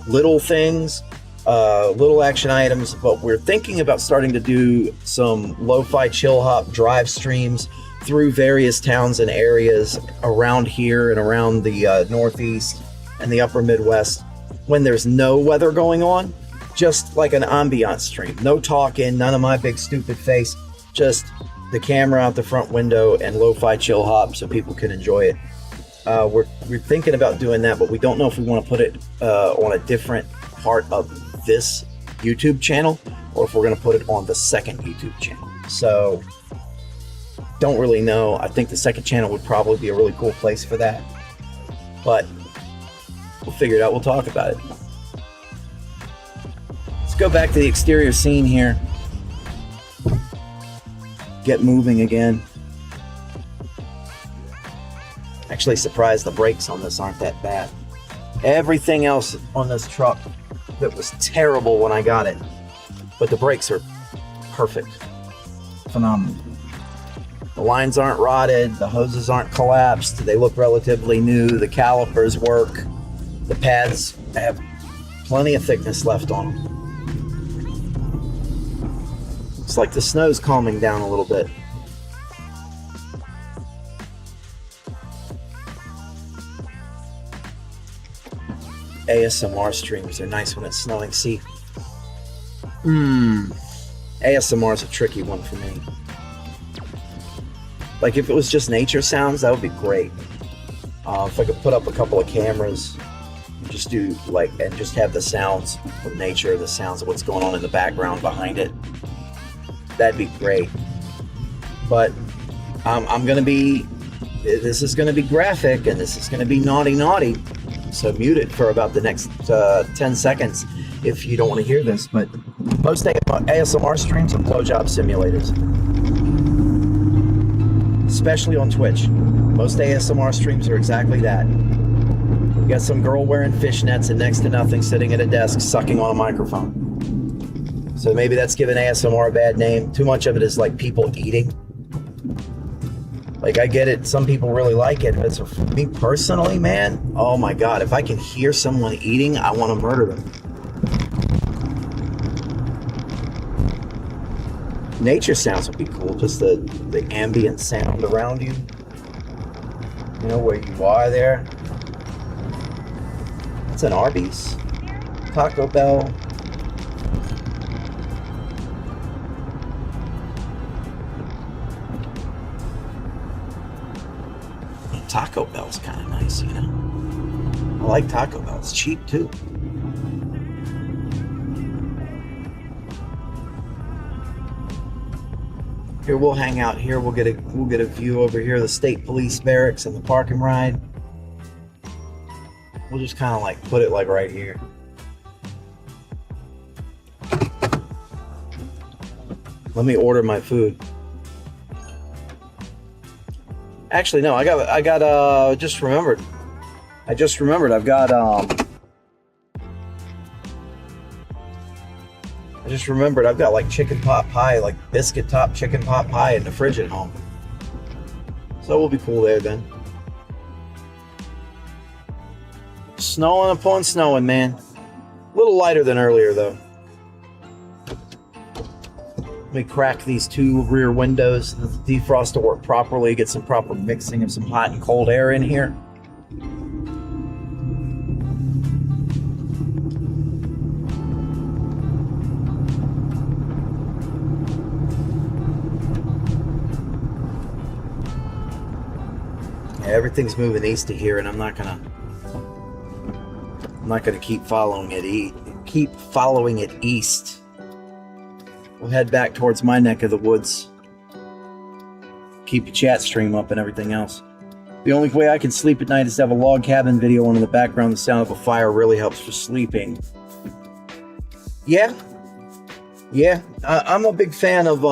little things, little action items. But we're thinking about starting to do some lo-fi chill hop drive streams through various towns and areas around here and around the Northeast and the upper Midwest when there's no weather going on, just like an ambiance stream. No talking, none of my big stupid face, just the camera out the front window and lo-fi chill hop so people can enjoy it. We're thinking about doing that, but we don't know if we want to put it on a different part of this YouTube channel or if we're going to put it on the second YouTube channel. So don't really know. I think the second channel would probably be a really cool place for that, but we'll figure it out. We'll talk about it. Let's go back to the exterior scene here. Get moving again. Actually surprised the brakes on this aren't that bad. Everything else on this truck that was terrible when I got it, but the brakes are perfect. Phenomenal. The lines aren't rotted, the hoses aren't collapsed, they look relatively new, the calipers work, the pads have plenty of thickness left on them. Looks like the snow's calming down a little bit. ASMR streams are nice when it's snowing. See, ASMR is a tricky one for me. Like if it was just nature sounds, that would be great. If I could put up a couple of cameras, just do like, and just have the sounds of nature, the sounds of what's going on in the background behind it, that'd be great. But this is gonna be graphic and this is gonna be naughty. So mute it for about the next 10 seconds if you don't want to hear this. But most ASMR streams are blowjob simulators, especially on Twitch. Most ASMR streams are exactly that. You got some girl wearing fishnets and next to nothing sitting at a desk sucking on a microphone. So maybe that's giving ASMR a bad name. Too much of it is like people eating. Like I get it, some people really like it, but for me personally, man, oh my God, if I can hear someone eating, I want to murder them. Nature sounds would be cool, just the ambient sound around you. You know, where you are there. It's an Arby's, Taco Bell. Taco Bell's kind of nice, you know. I like Taco Bell. It's cheap too. Here we'll hang out here. We'll get a view over here of the state police barracks and the park and ride. We'll just kind of like put it like right here. Let me order my food. Actually, no, I just remembered. I've got like chicken pot pie, like biscuit top chicken pot pie in the fridge at home. So we'll be cool there then. Snowing upon snowing, man. A little lighter than earlier though. Let me crack these two rear windows, the defrost to work properly, get some proper mixing of some hot and cold air in here. Everything's moving east of here, and I'm not gonna keep following it east. We'll head back towards my neck of the woods. Keep the chat stream up and everything else. The only way I can sleep at night is to have a log cabin video on in the background. The sound of a fire really helps for sleeping. Yeah. I'm a big fan of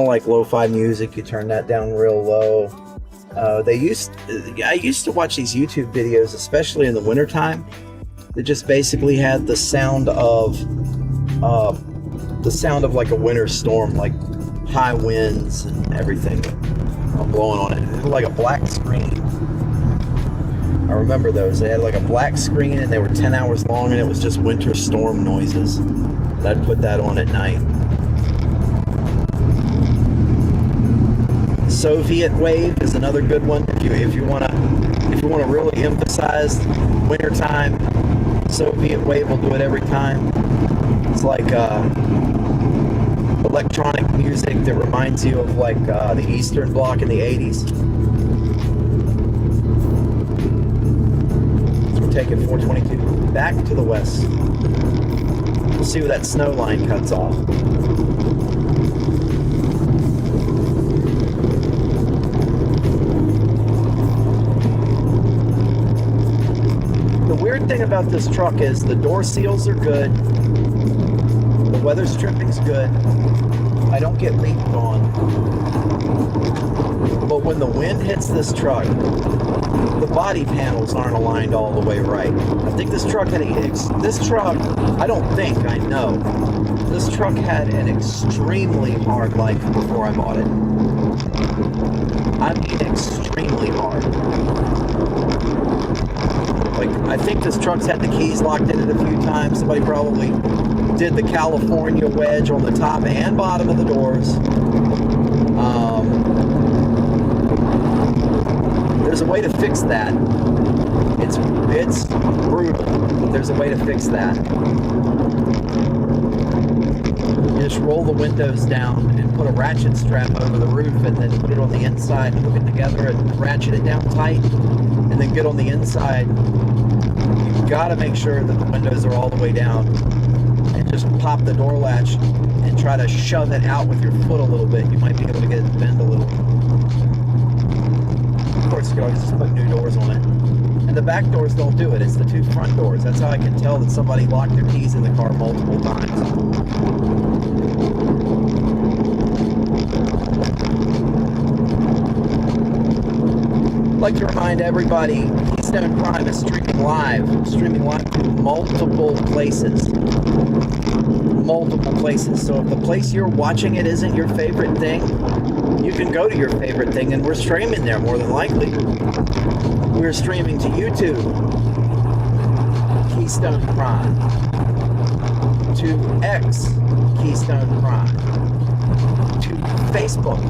like lo-fi music. You turn that down real low. I used to watch these YouTube videos, especially in the wintertime, that just basically had the sound of like a winter storm, like high winds and everything blowing on it. It was like a black screen. I remember those. They had like a black screen and they were 10 hours long, and it was just winter storm noises. I'd put that on at night. Soviet wave is another good one. If you want to really emphasize wintertime, Soviet wave will do it every time. It's like electronic music that reminds you of like the Eastern Bloc in the 80s. So we're taking 422 back to the west. We'll see where that snow line cuts off. The weird thing about this truck is the door seals are good. The weather stripping's good. I don't get leaked on. But when the wind hits this truck, the body panels aren't aligned all the way right. I think this truck I know. This truck had an extremely hard life before I bought it. I mean extremely hard. Like, I think this truck's had the keys locked in it a few times. Somebody probably did the California wedge on the top and bottom of the doors. There's a way to fix that. It's brutal, but there's a way to fix that. You just roll the windows down and put a ratchet strap over the roof, and then put it on the inside, hook it together and ratchet it down tight, and then get on the inside. You've got to make sure that the windows are all the way down, and just pop the door latch and try to shove it out with your foot a little bit. You might be able to get it to bend a little. Of course, you can always just put new doors on it. And the back doors don't do it. It's the two front doors. That's how I can tell that somebody locked their keys in the car multiple times. I'd like to remind everybody, Keystone Prime is streaming live to multiple places. So if the place you're watching it isn't your favorite thing, you can go to your favorite thing, and we're streaming there more than likely. We're streaming to YouTube, Keystone Prime, to X, Keystone Prime, to Facebook,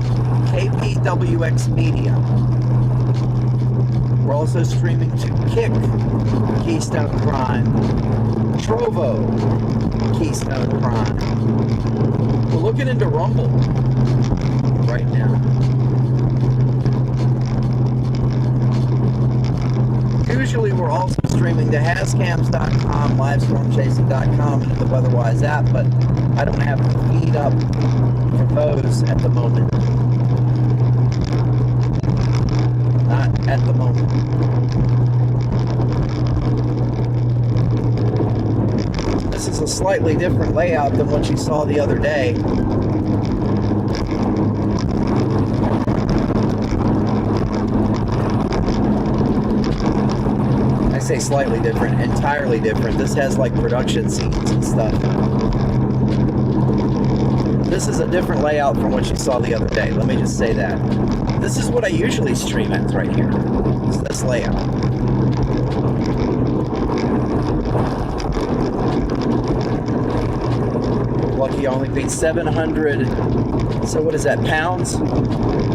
KPWX Media. We're also streaming to Kick, Keystone Prime, Trovo, Keystone Prime. We're looking into Rumble right now. Usually we're also streaming to hascams.com, livestormchasing.com, and the Weatherwise app, but I don't have the feed up for those at the moment. Not at the moment. This is a slightly different layout than what you saw the other day. I say slightly different, entirely different. This has like production scenes and stuff. This is a different layout from what you saw the other day. Let me just say that. This is what I usually stream at right here. It's this layout. Lucky I only paid 700. So what is that, pounds?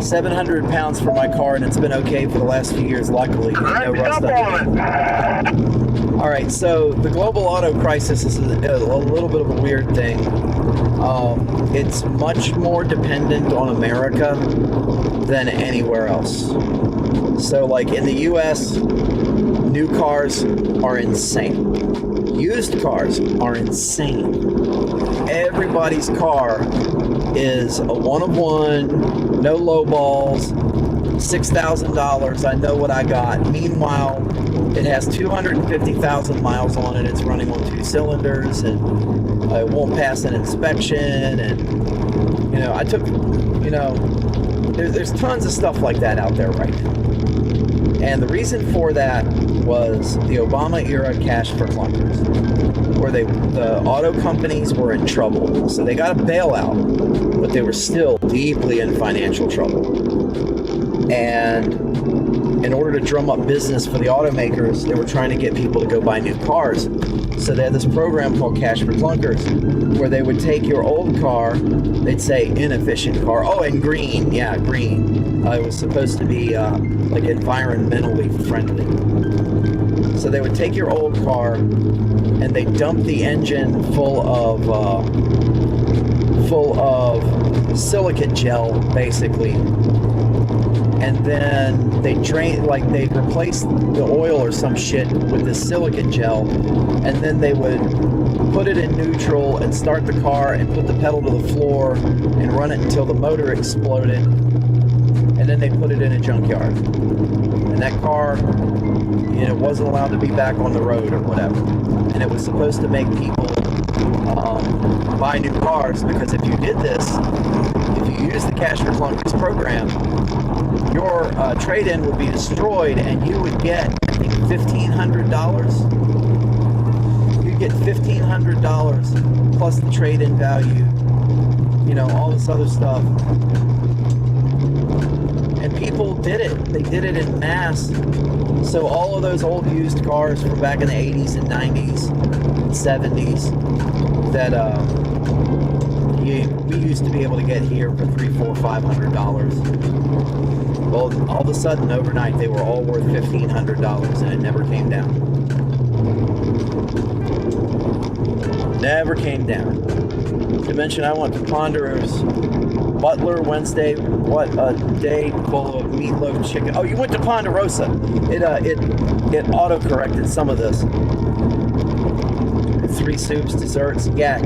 700 pounds for my car, and it's been okay for the last few years, luckily. No rust up. All right, so the global auto crisis is a little bit of a weird thing. It's much more dependent on America than anywhere else. So, like in the U.S., new cars are insane. Used cars are insane. Everybody's car is a one-of-one, no low balls, $6,000. I know what I got. Meanwhile, it has 250,000 miles on it. It's running on 2 cylinders, and it won't pass an inspection. And I took, there's tons of stuff like that out there right now. And the reason for that was the Obama era cash for clunkers, where the auto companies were in trouble. So they got a bailout, but they were still deeply in financial trouble. And in order to drum up business for the automakers, they were trying to get people to go buy new cars. So they had this program called Cash for Clunkers, where they would take your old car, they'd say inefficient car. Oh, and green. Yeah, green. It was supposed to be like environmentally friendly. So they would take your old car and they dump the engine full of silicate gel, basically. And then they they'd replace the oil or some shit with this silicate gel, and then they would put it in neutral and start the car and put the pedal to the floor and run it until the motor exploded, and then they put it in a junkyard. And that car, wasn't allowed to be back on the road or whatever. And it was supposed to make people buy new cars, because if you did this, if you used the Cash for Clunkers program, your trade-in would be destroyed, and you would get, I think, $1,500. You'd get $1,500 plus the trade-in value, all this other stuff. And people did it. They did it in mass. So all of those old used cars from back in the 80s and 90s and 70s that we used to be able to get here for $300, $400, $500. Well, all of a sudden, overnight, they were all worth $1,500, and it never came down. Never came down. To mention, I went to Ponderosa, Butler Wednesday. What a day full of meatloaf chicken. Oh, you went to Ponderosa. It auto-corrected some of this. 3 soups, desserts, yeah.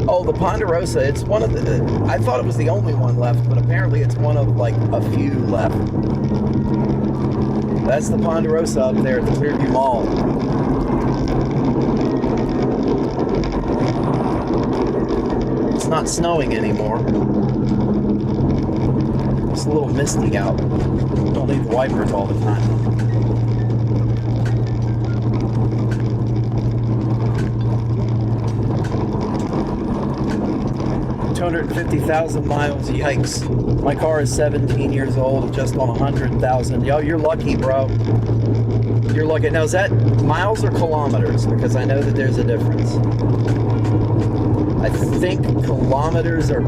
Oh, the Ponderosa, it's one of the, I thought it was the only one left, but apparently it's one of like a few left. That's the Ponderosa up there at the Clearview Mall. It's not snowing anymore. It's a little misty out. Don't need the wipers all the time. $250,000 miles, yikes. My car is 17 years old, just on 100,000. Yo, you're lucky, bro. You're lucky. Now, is that miles or kilometers? Because I know that there's a difference. I think kilometers are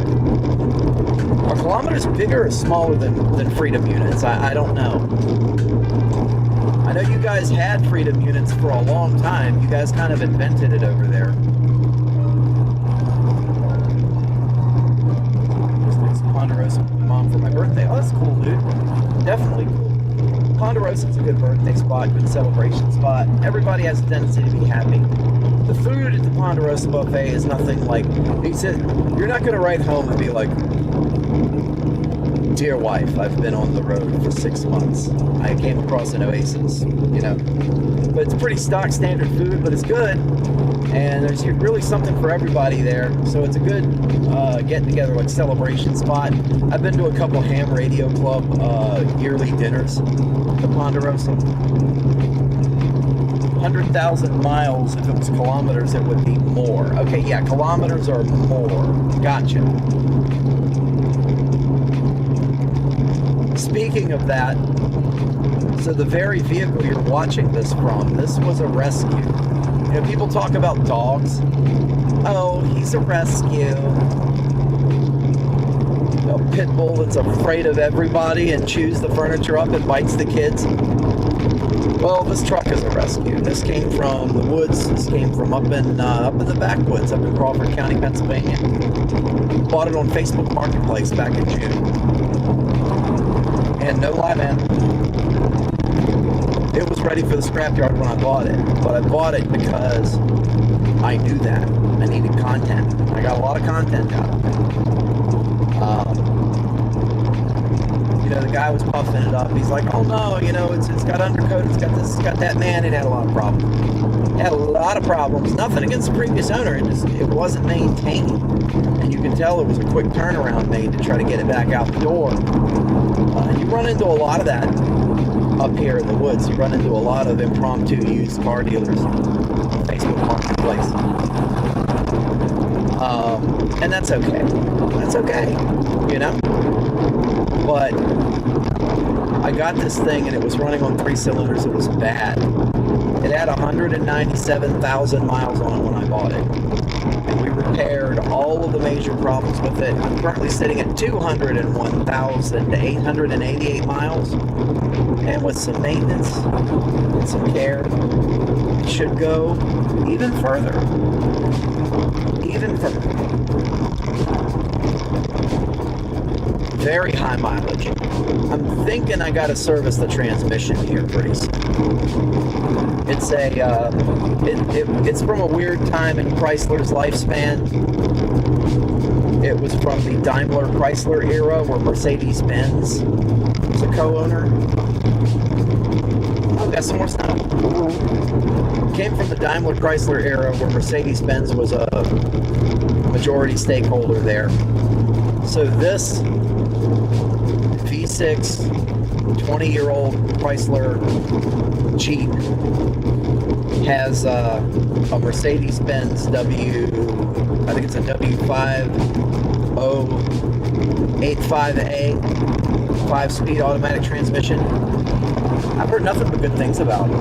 kilometers bigger or smaller than freedom units? I don't know. I know you guys had freedom units for a long time. You guys kind of invented it over there. Ponderosa with my mom for my birthday. Oh, that's cool, dude. Definitely cool. Ponderosa's a good birthday spot, good celebration spot. Everybody has a tendency to be happy. The food at the Ponderosa buffet is nothing like, he said, you're not going to write home and be like, dear wife, I've been on the road for 6 months. I came across an oasis, But it's pretty stock standard food, but it's good. And there's really something for everybody there. So it's a good get-together, like celebration spot. I've been to a couple ham radio club yearly dinners at the Ponderosa. 100,000 miles, if it was kilometers, it would be more. Okay, yeah, kilometers are more. Gotcha. Speaking of that, so the very vehicle you're watching this from, this was a rescue. People talk about dogs. Oh, he's a rescue. A pit bull that's afraid of everybody and chews the furniture up and bites the kids. Well, this truck is a rescue. This came from the woods. This came from up in the backwoods, up in Crawford County, Pennsylvania. Bought it on Facebook Marketplace back in June. And no lie, man, it was ready for the scrapyard when I bought it. But I bought it because I knew that I needed content. I got a lot of content out of it. The guy was puffing it up. He's like, oh no, it's got undercoat, it's got this, it's got that. Man, it had a lot of problems. It had a lot of problems. Nothing against the previous owner. It wasn't maintained. And you can tell it was a quick turnaround made to try to get it back out the door. And you run into a lot of that up here in the woods. You run into a lot of impromptu used car dealers on Facebook Marketplace. And that's okay. That's okay, But I got this thing and it was running on 3 cylinders. It was bad. It had 197,000 miles on it when I bought it. And we repaired all of the major problems with it. I'm currently sitting at 201,888 miles. And with some maintenance and some care, it should go even further. Even further. Very high mileage. I'm thinking I gotta service the transmission here pretty soon. It's it's from a weird time in Chrysler's lifespan. It was from the Daimler Chrysler era where Mercedes-Benz was a co-owner. I've got some more stuff. Came from the Daimler Chrysler era where Mercedes-Benz was a majority stakeholder there. So this V6 20-year-old Chrysler Jeep has a Mercedes-Benz I think it's a W5085A 5-speed automatic transmission. I've heard nothing but good things about it.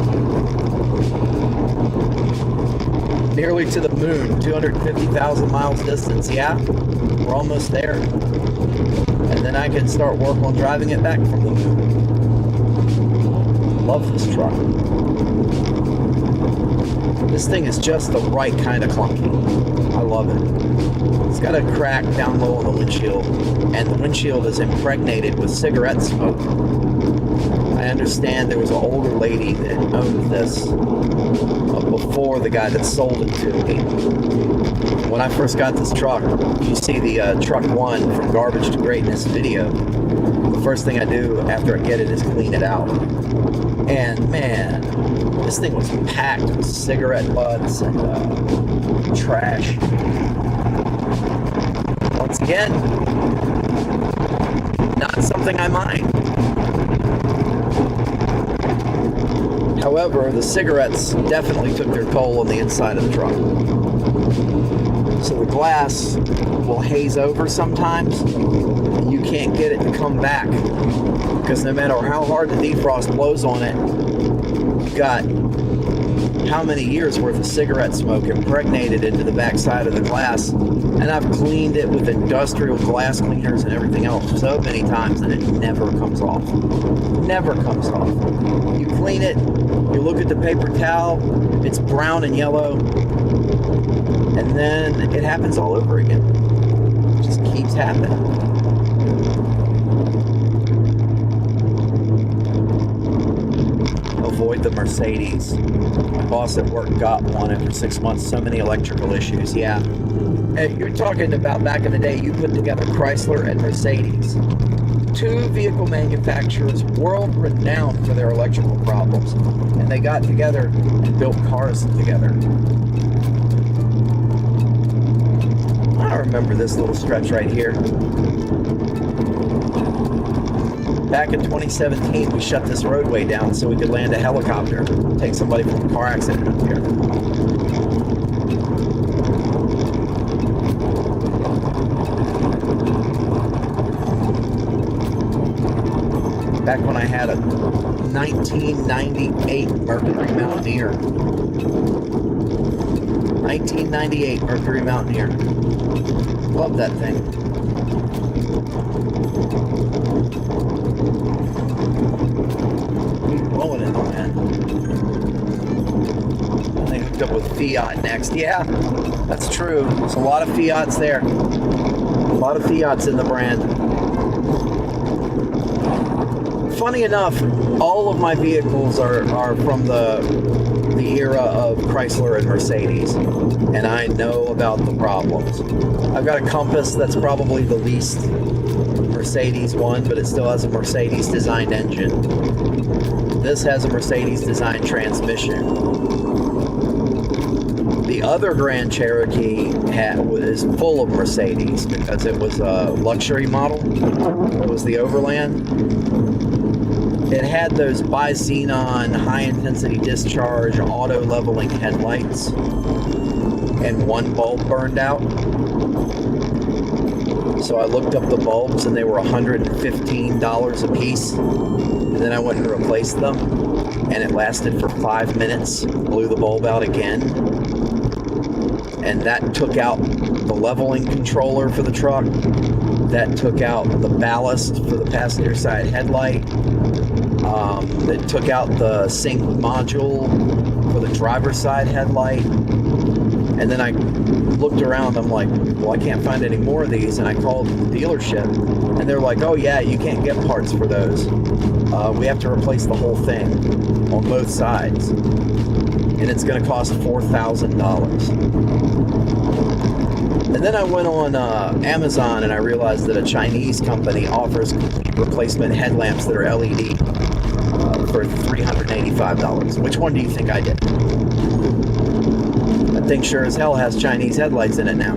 Nearly to the moon, 250,000 miles distance. Yeah, we're almost there. And then I can start work on driving it back from the moon. Love this truck. This thing is just the right kind of clunky. I love it. It's got a crack down low on the windshield, and the windshield is impregnated with cigarette smoke. I understand there was an older lady that owned this before the guy that sold it to me. When I first got this truck, you see the Truck 1 from Garbage to Greatness video. The first thing I do after I get it is clean it out. And man, this thing was packed with cigarette butts and trash. Once again, not something I mind. However, the cigarettes definitely took their toll on the inside of the truck. So the glass will haze over sometimes. You can't get it to come back because no matter how hard the defrost blows on it, you've got how many years worth of cigarette smoke impregnated into the backside of the glass. And I've cleaned it with industrial glass cleaners and everything else so many times and it never comes off. Never comes off. You clean it, you look at the paper towel, it's brown and yellow, and then it happens all over again. It just keeps happening. Avoid the Mercedes. My boss at work got one after 6 months. So many electrical issues. Yeah. Hey, you're talking about back in the day, you put together Chrysler and Mercedes. 2 vehicle manufacturers world-renowned for their electrical problems. And they got together and built cars together. I remember this little stretch right here. Back in 2017, we shut this roadway down so we could land a helicopter, take somebody from a car accident up here. Back when I had a 1998 Mercury Mountaineer. 1998 Mercury Mountaineer. Love that thing. Blowing it on that. hooked up with Fiat next. Yeah, that's true. There's a lot of Fiats there. A lot of Fiats in the brand. Funny enough, all of my vehicles are from the era of Chrysler and Mercedes, and I know about the problems. I've got a Compass that's probably the least Mercedes one, but it still has a Mercedes designed engine. This has a Mercedes designed transmission. The other Grand Cherokee was full of Mercedes because it was a luxury model. It was the Overland. It had those bi-xenon, high-intensity discharge, auto-leveling headlights, and one bulb burned out. So I looked up the bulbs, and they were $115 a piece. And then I went and replaced them, and it lasted for 5 minutes, blew the bulb out again. And that took out the leveling controller for the truck. That took out the ballast for the passenger side headlight. It took out the sync module for the driver's side headlight. And then I looked around, I'm like, well, I can't find any more of these. And I called the dealership, and they're like, oh yeah, you can't get parts for those. We have to replace the whole thing on both sides. And it's going to cost $4,000. And then I went on Amazon, and I realized that a Chinese company offers replacement headlamps that are LED for $385. Which one do you think I did? That thing sure as hell has Chinese headlights in it now.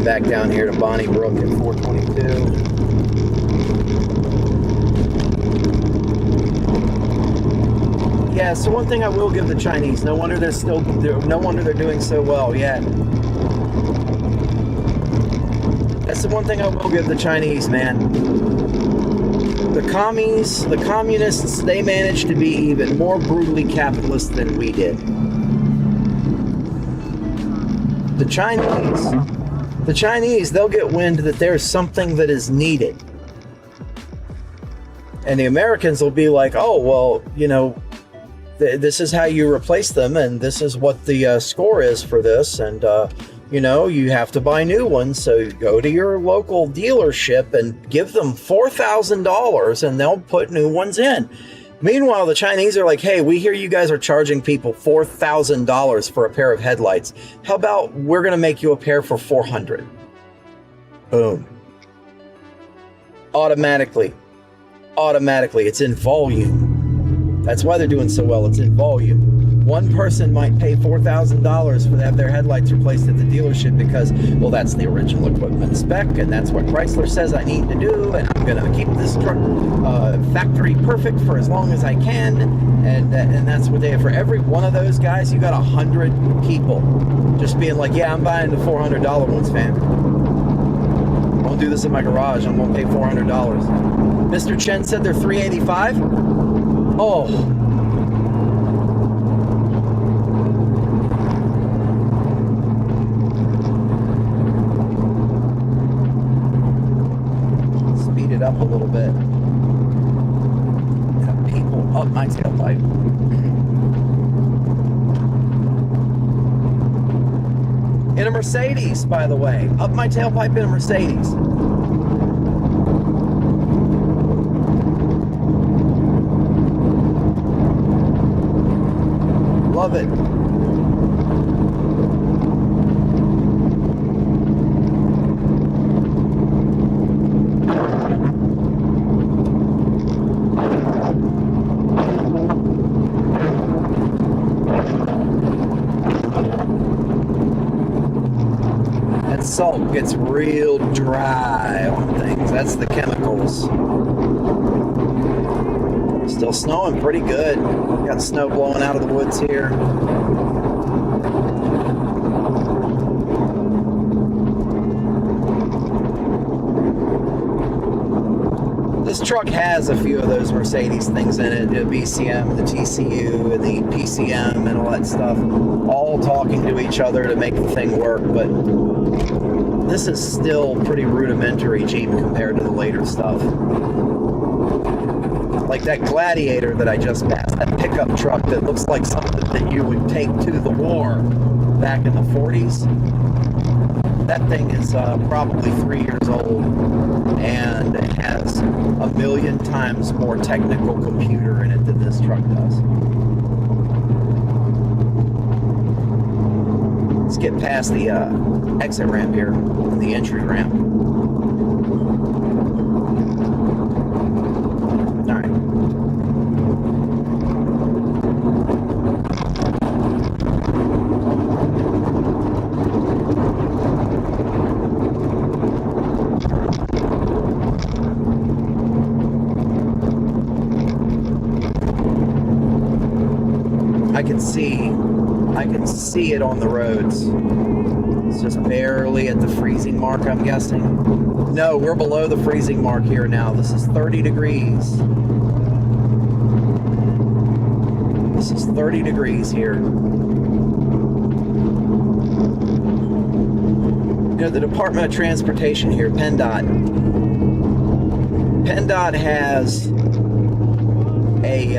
Back down here to Bonnie Brook at 422. Yeah, so one thing I will give the Chinese, no wonder they're doing so well. Yeah, that's the one thing I will give the Chinese, man. The communists, they managed to be even more brutally capitalist than we did. The Chinese, they'll get wind that there's something that is needed. And the Americans will be like, oh, well, you know, this is how you replace them, and this is what the score is for this, and, you know, you have to buy new ones, so you go to your local dealership and give them $4,000, and they'll put new ones in. Meanwhile, the Chinese are like, hey, we hear you guys are charging people $4,000 for a pair of headlights. How about we're going to make you a pair for $400? Boom. Automatically. It's in volume. That's why they're doing so well. It's in volume. One person might pay $4,000 for to have their headlights replaced at the dealership because, well, that's the original equipment spec, and that's what Chrysler says I need to do, and I'm going to keep this truck factory perfect for as long as I can, and that's what they have. For every one of those guys, you got 100 people just being like, yeah, I'm buying the $400 ones, fam. I won't do this in my garage. I'm going to pay $400. Mr. Chen said they're $385. Oh. It up a little bit. Got people up my tailpipe. In a Mercedes, by the way. Up my tailpipe in a Mercedes. Love it. Salt gets real dry on things. That's the chemicals. Still snowing pretty good. Got snow blowing out of the woods here. This truck has a few of those Mercedes things in it, the BCM, the TCU, and the PCM, and all that stuff, all talking to each other to make the thing work, but this is still pretty rudimentary Jeep compared to the later stuff. Like that Gladiator that I just passed, that pickup truck that looks like something that you would take to the war back in the 40s. That thing is probably 3 years old and it has a million times more technical computer in it than this truck does. Let's get past the exit ramp here and the entry ramp. All right. I can see it on the roads. It's just barely at the freezing mark, I'm guessing. No, we're below the freezing mark here now. This is 30 degrees. This is 30 degrees here. You know, the Department of Transportation here, PennDOT has a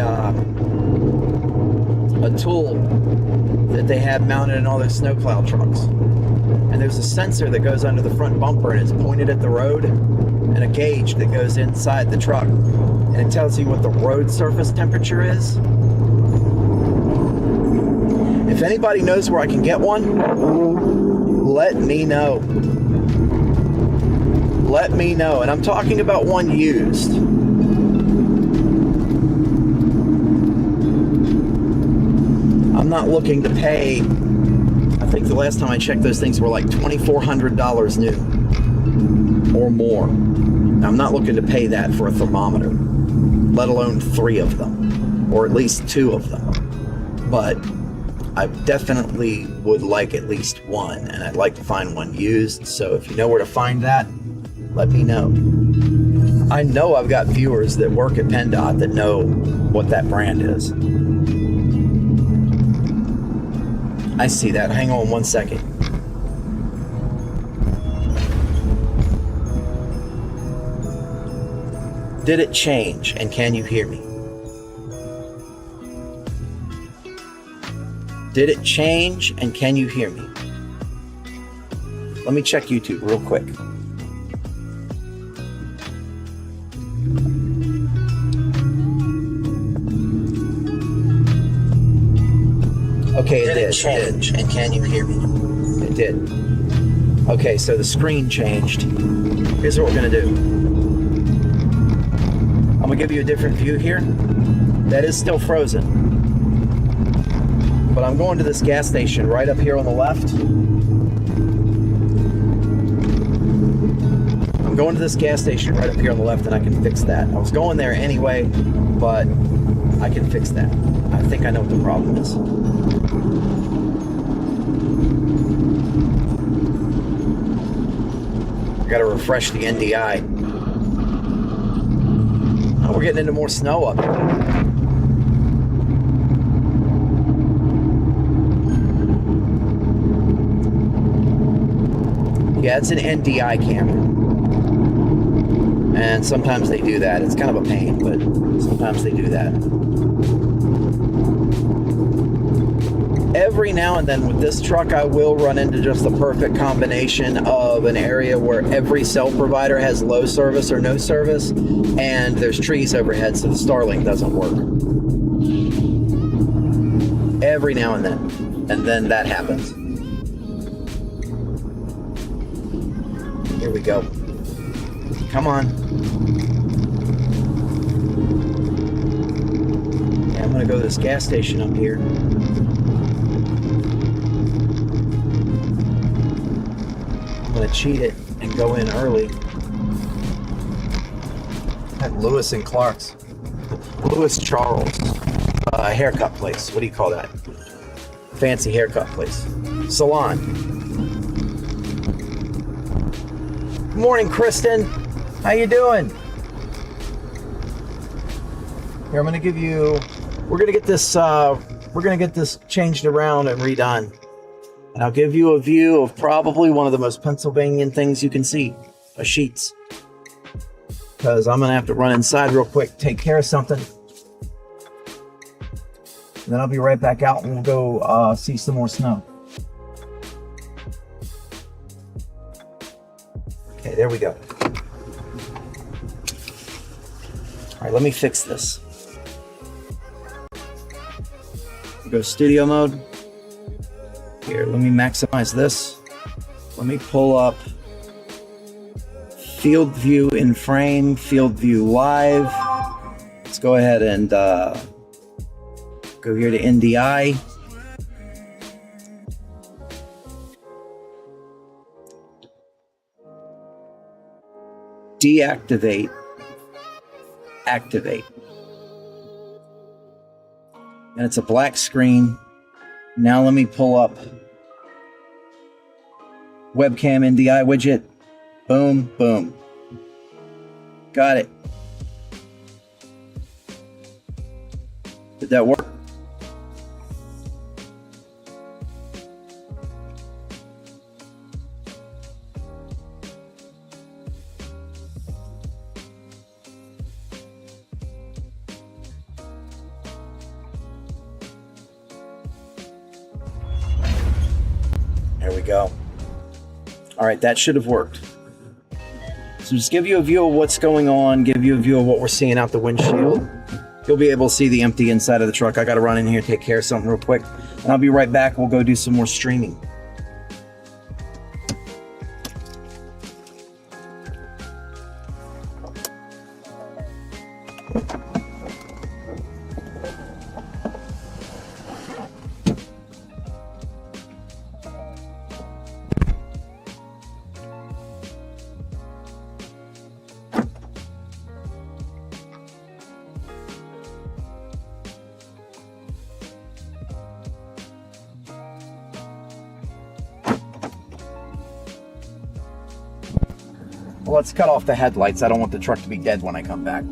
tool that they have mounted in all their snowplow trucks. And there's a sensor that goes under the front bumper and it's pointed at the road, and a gauge that goes inside the truck. And it tells you what the road surface temperature is. If anybody knows where I can get one, let me know. Let me know. And I'm talking about one used. I'm not looking to pay, I think the last time I checked those things were like $2,400 new or more. Now, I'm not looking to pay that for a thermometer, let alone 3 of them, or at least 2 of them. But I definitely would like at least one, and I'd like to find one used. So if you know where to find that, let me know. I know I've got viewers that work at PennDOT that know what that brand is. I see that. Hang on one second. Did it change? And can you hear me? Did it change? And can you hear me? Let me check YouTube real quick. Okay, it did. Change, and can you hear me? It did. Okay, so the screen changed. Here's what we're gonna do. I'm gonna give you a different view here. That is still frozen. But I'm going to this gas station right up here on the left. I'm going to this gas station right up here on the left, and I can fix that. I was going there anyway, but I can fix that. I think I know what the problem is. I gotta refresh the NDI. Oh, we're getting into more snow up here. Yeah, it's an NDI camera. And sometimes they do that. It's kind of a pain, but sometimes they do that. Every now and then with this truck, I will run into just the perfect combination of an area where every cell provider has low service or no service, and there's trees overhead, so the Starlink doesn't work. Every now and then that happens. Here we go. Come on. Yeah, I'm gonna go to this gas station up here. I'm gonna cheat it and go in early. At Lewis and Clark's. Louis Charles haircut place. What do you call that? Fancy haircut place. Salon. Good morning, Kristen. How you doing? Here, I'm gonna give you. We're gonna get this. We're gonna get this changed around and redone, and I'll give you a view of probably one of the most Pennsylvanian things you can see: a sheets. Because I'm gonna have to run inside real quick, take care of something, and then I'll be right back out and we'll go see some more snow. Okay, there we go. All right, let me fix this. Go studio mode. Here, let me maximize this. Let me pull up field view in frame, field view live. Let's go ahead and go here to NDI. Deactivate, activate. And it's a black screen. Now let me pull up webcam NDI widget. Boom, boom. Got it. Did that work? There we go. All right, that should have worked. So just give you a view of what's going on, give you a view of what we're seeing out the windshield. You'll be able to see the empty inside of the truck. I got to run in here, take care of something real quick, and I'll be right back. We'll go do some more streaming. Well, let's cut off the headlights. I don't want the truck to be dead when I come back.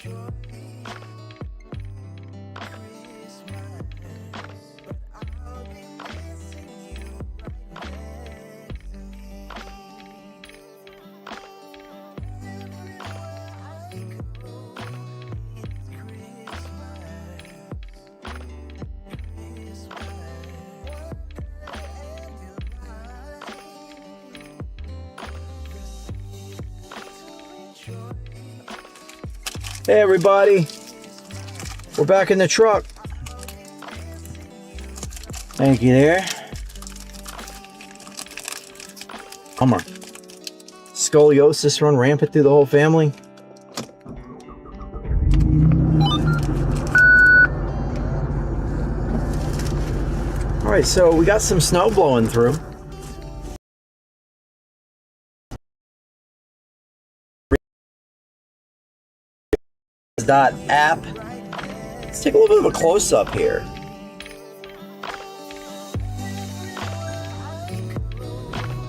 Hey everybody, we're back in the truck. Thank you there. Hummer. Scoliosis run rampant through the whole family. All right, so we got some snow blowing through. App. Let's take a little bit of a close-up here.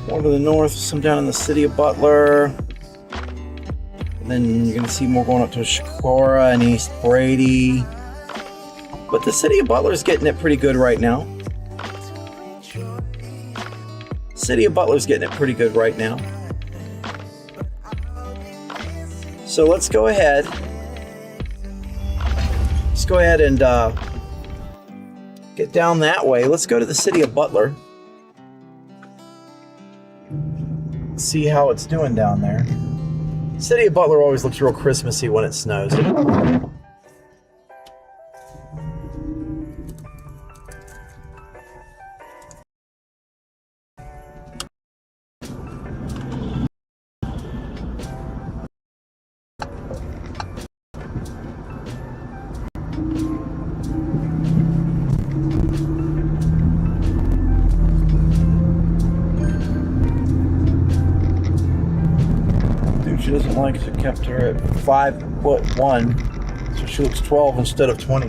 More to the north, some down in the city of Butler. And then you're going to see more going up to Shakora and East Brady. But the city of Butler is getting it pretty good right now. City of Butler's getting it pretty good right now. So let's go ahead. Let's go ahead and get down that way. Let's go to the city of Butler. See how it's doing down there. City of Butler always looks real Christmassy when it snows. She doesn't like it. Kept her at 5'1", so she looks 12 instead of 20.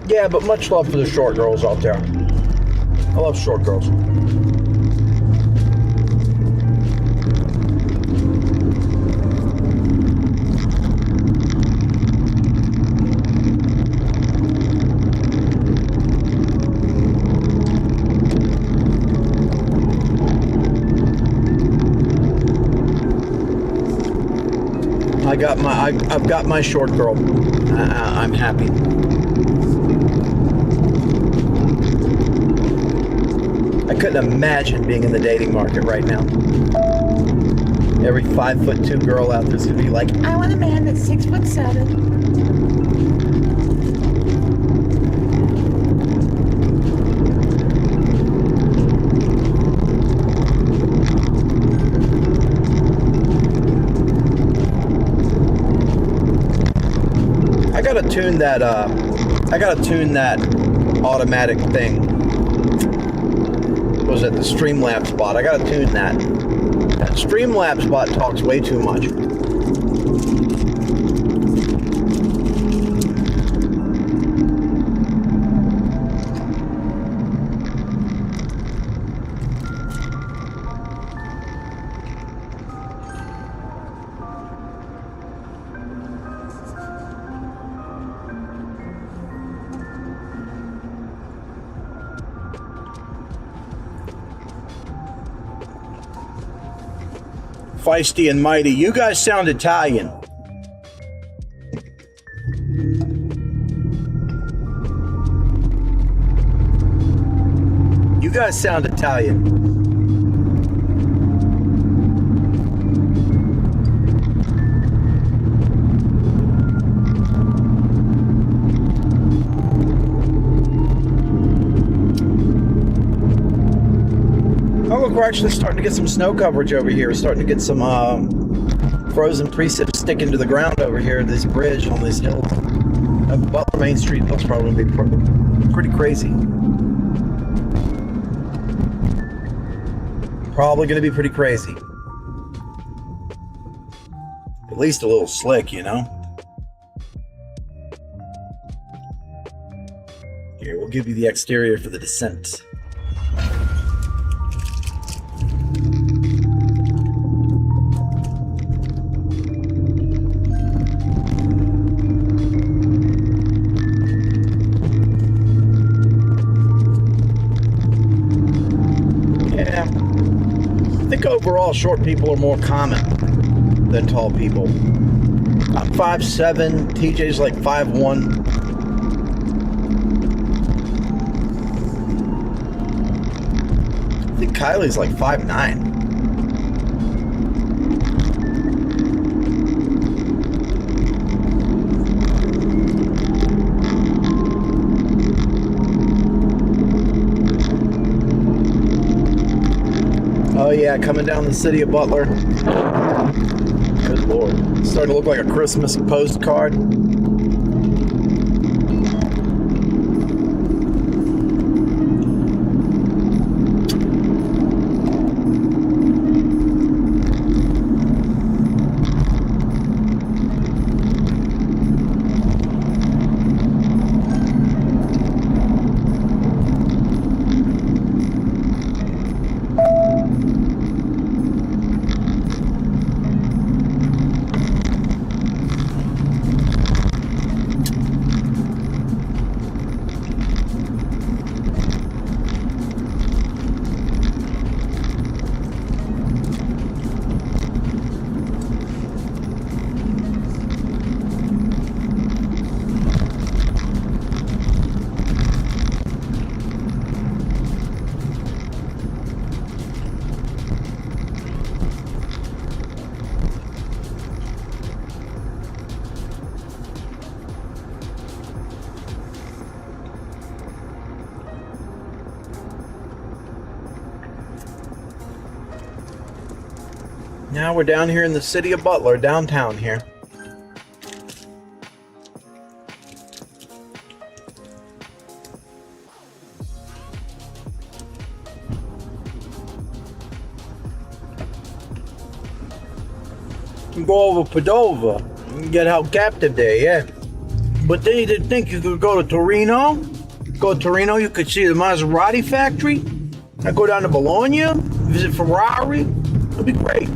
Yeah, but much love for the short girls out there. I love short girls. I've got my short girl. I'm happy. I couldn't imagine being in the dating market right now. Every 5'2" girl out there's gonna be like, I want a man that's 6'7". I gotta tune that automatic thing. What was it, the Streamlabs bot? I gotta tune that. That Streamlabs bot talks way too much. Feisty and mighty. You guys sound Italian. You guys sound Italian. Oh, look, we're actually starting to get some snow coverage over here. We're starting to get some frozen precip sticking to the ground over here. This bridge on this hill. Butler Main Street looks probably going to be pretty crazy. Probably going to be pretty crazy. At least a little slick, you know? Here, we'll give you the exterior for the descent. think overall short people are more common than tall people. I'm 5'7", TJ's like 5'1". I think Kylie's like 5'9". Oh yeah, coming down the city of Butler. Good Lord. It's starting to look like a Christmas postcard. Now we're down here in the city of Butler, downtown here. You go over Padova and get held captive there, yeah. But then you didn't think you could go to Torino? Go to Torino, you could see the Maserati factory. I go down to Bologna, visit Ferrari. It'll be great.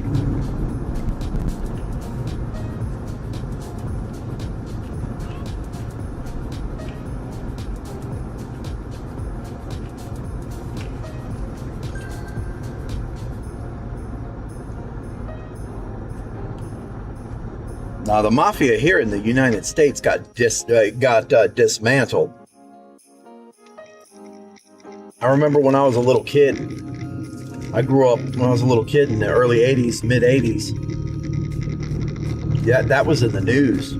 Now, the mafia here in the United States got dismantled. I remember when I was a little kid. I grew up when I was a little kid in the early 80s, mid 80s. Yeah, that was in the news.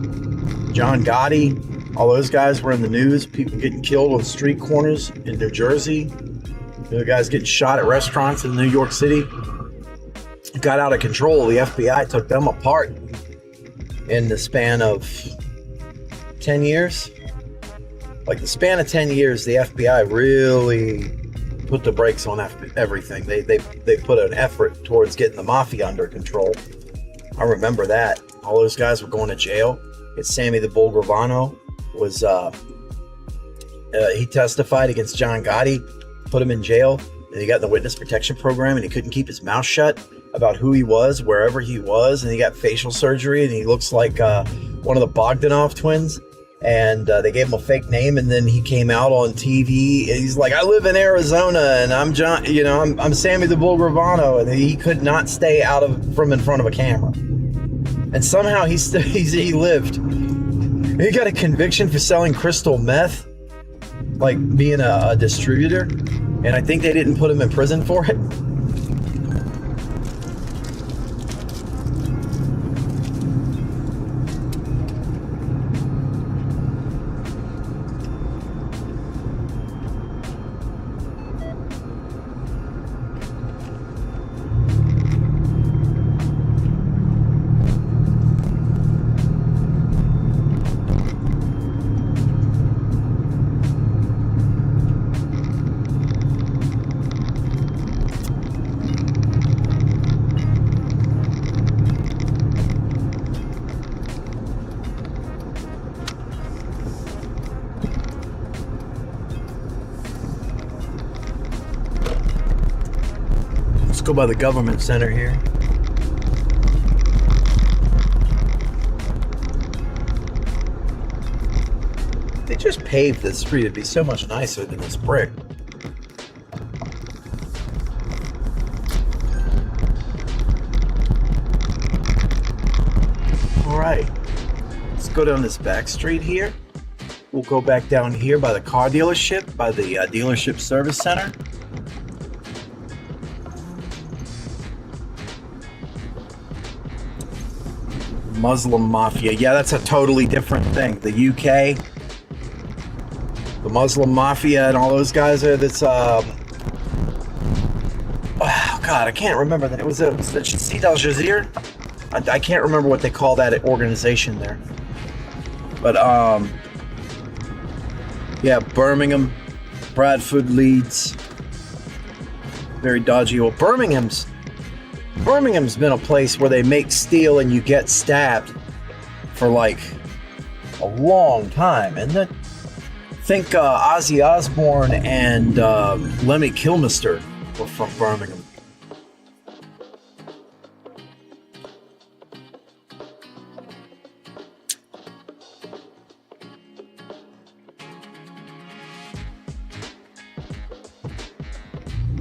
John Gotti, all those guys were in the news. People getting killed on street corners in New Jersey. The guys getting shot at restaurants in New York City. It got out of control. The FBI took them apart in the span of 10 years. Like the span of 10 years, the FBI really put the brakes on everything. They put an effort towards getting the mafia under control. I remember that. All those guys were going to jail. It's Sammy the Bull Gravano was, he testified against John Gotti, put him in jail, and he got in the witness protection program, and he couldn't keep his mouth shut about who he was, wherever he was, and he got facial surgery, and he looks like one of the Bogdanov twins, and they gave him a fake name, and then he came out on TV, and he's like, I live in Arizona, and I'm John, I'm Sammy the Bull Gravano, and he could not stay from in front of a camera, and somehow he lived. He got a conviction for selling crystal meth, like being a distributor, and I think they didn't put him in prison for it. Go by the government center here. They just paved this street. It'd be so much nicer than this brick. go down this back street here. We'll go back down here by the car dealership, by the dealership service center. Muslim Mafia. Yeah, that's a totally different thing. The UK, the Muslim Mafia and all those guys are that's oh God, I can't remember that. It was the Sid Al Jazeera. I can't remember what they call that organization there. But yeah, Birmingham, Bradford, Leeds. Very dodgy. Well, Birmingham's been a place where they make steel and you get stabbed for like a long time. And then think Ozzy Osbourne and Lemmy Kilmister were from Birmingham.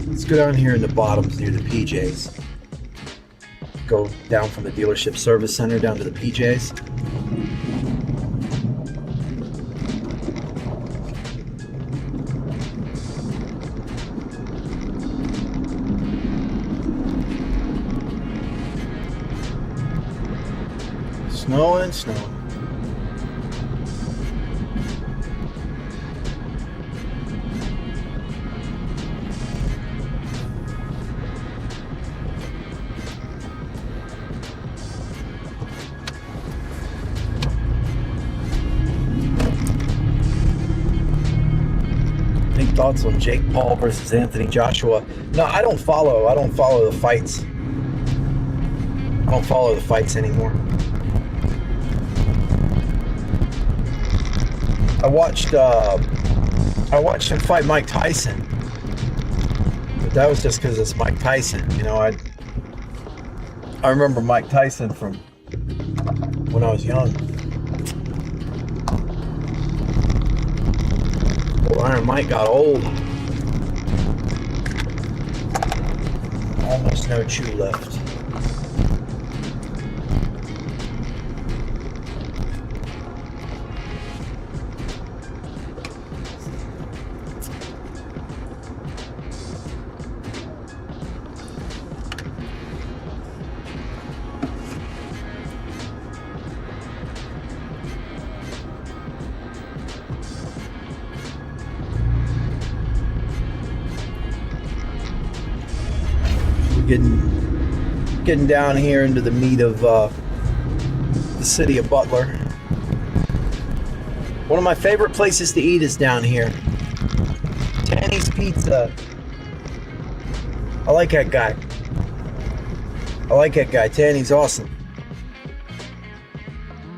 Let's go down here in the bottoms near the PJs. Go down from the dealership service center down to the PJs. Snowing, snowing. Thoughts on Jake Paul versus Anthony Joshua? No, I don't follow the fights. I don't follow the fights anymore. I watched him fight Mike Tyson, but that was just because it's Mike Tyson. You know, I remember Mike Tyson from when I was young. Iron Mike got old. Almost no chew left. Getting down here into the meat of the city of Butler. One of my favorite places to eat is down here. Tanny's Pizza. I like that guy. Tanny's awesome.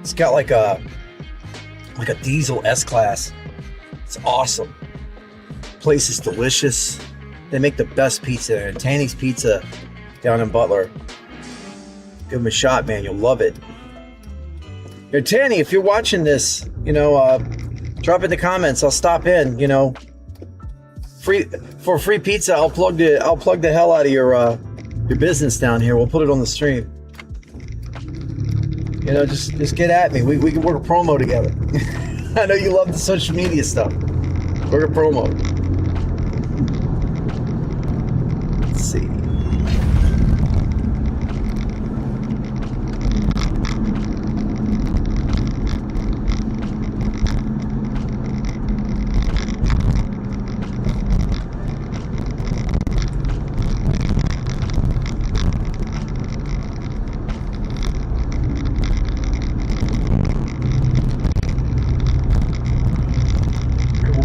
It's got like a diesel S-Class. It's awesome. Place is delicious. They make the best pizza there. Tanny's Pizza down in Butler. Give them a shot, man. You'll love it. Here, Tanny, if you're watching this, you know, drop in the comments. I'll stop in. You know, free pizza. I'll plug the hell out of your business down here. We'll put it on the stream. You know, just get at me. We can work a promo together. I know you love the social media stuff. Work a promo. Let's see.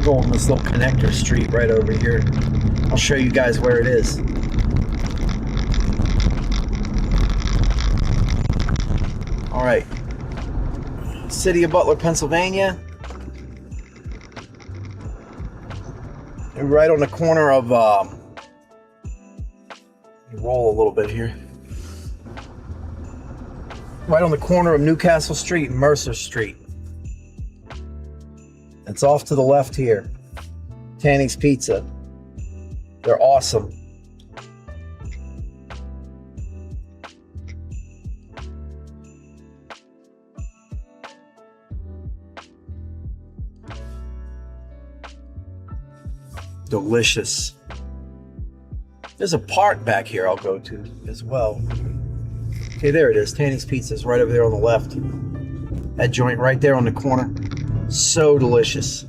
Go on this little connector street right over here. I'll show you guys where it is. All right, city of Butler, Pennsylvania. And right on the corner of roll a little bit here. Right on the corner of Newcastle Street and Mercer Street. It's off to the left here. Tanny's Pizza. They're awesome. delicious. There's a park back here I'll go to as well. Okay, there it is. Tanny's Pizza's right over there on the left. That joint right there on the corner. So delicious.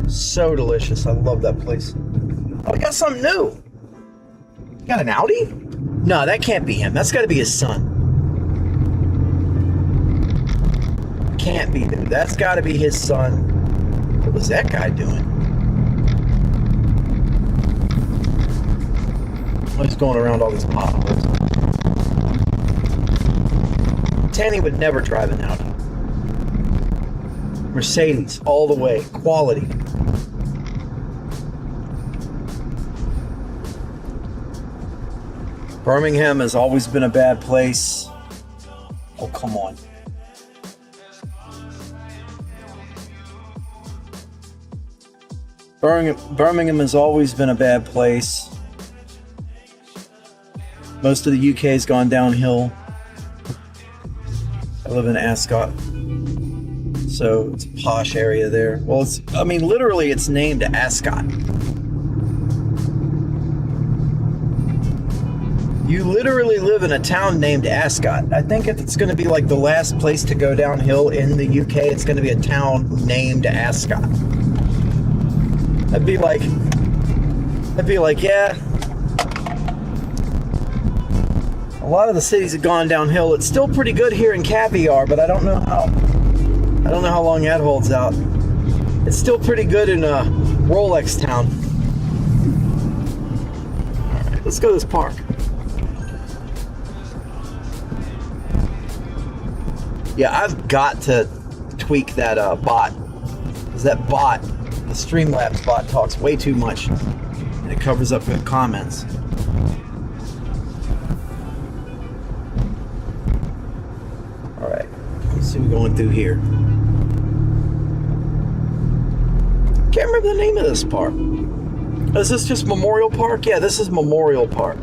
So delicious. I love that place. Oh, we got something new. You got an Audi? No, that can't be him. That's got to be his son. Can't be, dude. That's got to be his son. What was that guy doing? He's going around all these potholes. Tanny would never drive an Audi. Mercedes, all the way. Quality. Birmingham has always been a bad place. Oh, come on. Birmingham has always been a bad place. Most of the UK has gone downhill. I live in Ascot, so it's a posh area there. Well, literally it's named Ascot. You literally live in a town named Ascot. I think if it's going to be like the last place to go downhill in the UK, it's going to be a town named Ascot. I'd be like, yeah. A lot of the cities have gone downhill. It's still pretty good here in Caviar, but I don't know how long that holds out. It's still pretty good in Rolex Town. All right, let's go to this park. Yeah, I've got to tweak that bot. Because that bot, the Streamlabs bot, talks way too much. And it covers up the comments. Alright, let's see what we're going through here. Can't remember the name of this park. Is this just Memorial Park? Yeah, this is Memorial Park.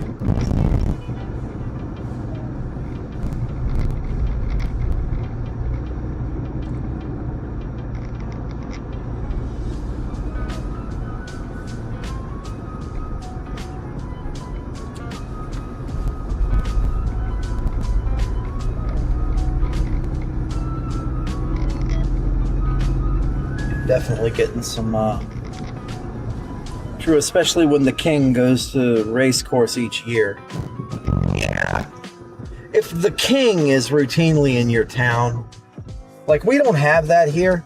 Definitely getting some true, especially when the king goes to race course each year. Yeah. If the king is routinely in your town, like we don't have that here.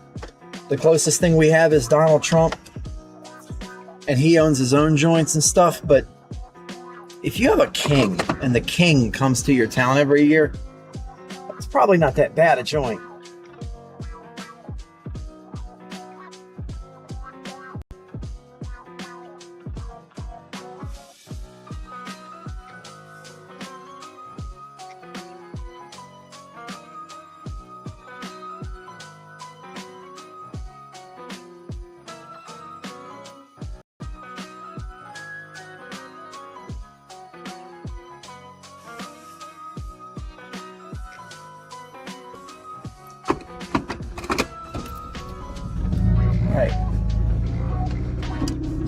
The closest thing we have is Donald Trump, and he owns his own joints and stuff. But if you have a king and the king comes to your town every year, it's probably not that bad a joint.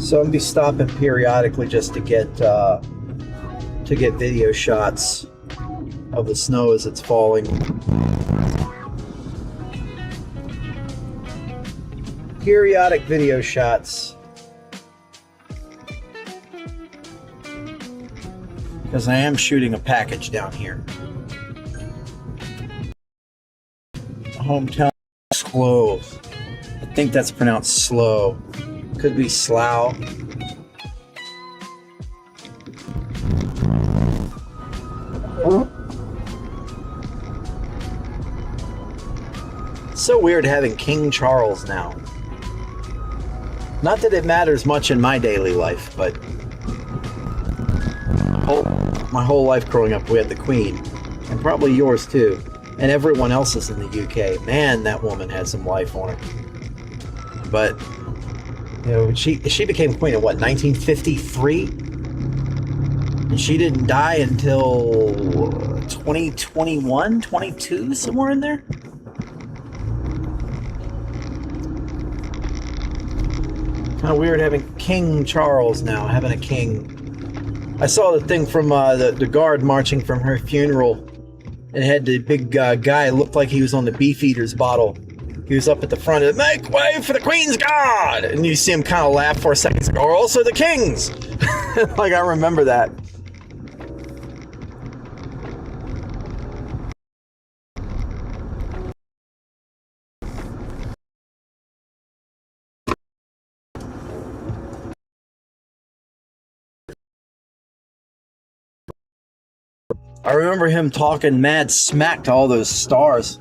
So I'm gonna be stopping periodically just to get video shots of the snow as it's falling. Periodic video shots, because I am shooting a package down here. Hometown Slow. I think that's pronounced slow. Could be Slough. So weird having King Charles now. Not that it matters much in my daily life, but my whole life growing up we had the Queen, and probably yours too, and everyone else's in the UK. Man, that woman had some life on her. But you know, she became queen in what, 1953? And she didn't die until 2021, 22, somewhere in Kind of weird having King Charles now, having a king. I saw the thing from the guard marching from her funeral, and it had the big guy looked like he was on the Beefeater's bottle. He was up at the front of it, make way for the Queen's Guard! And you see him kind of laugh for a second, like, or also the King's! Like, I remember that. I remember him talking mad smack to all those stars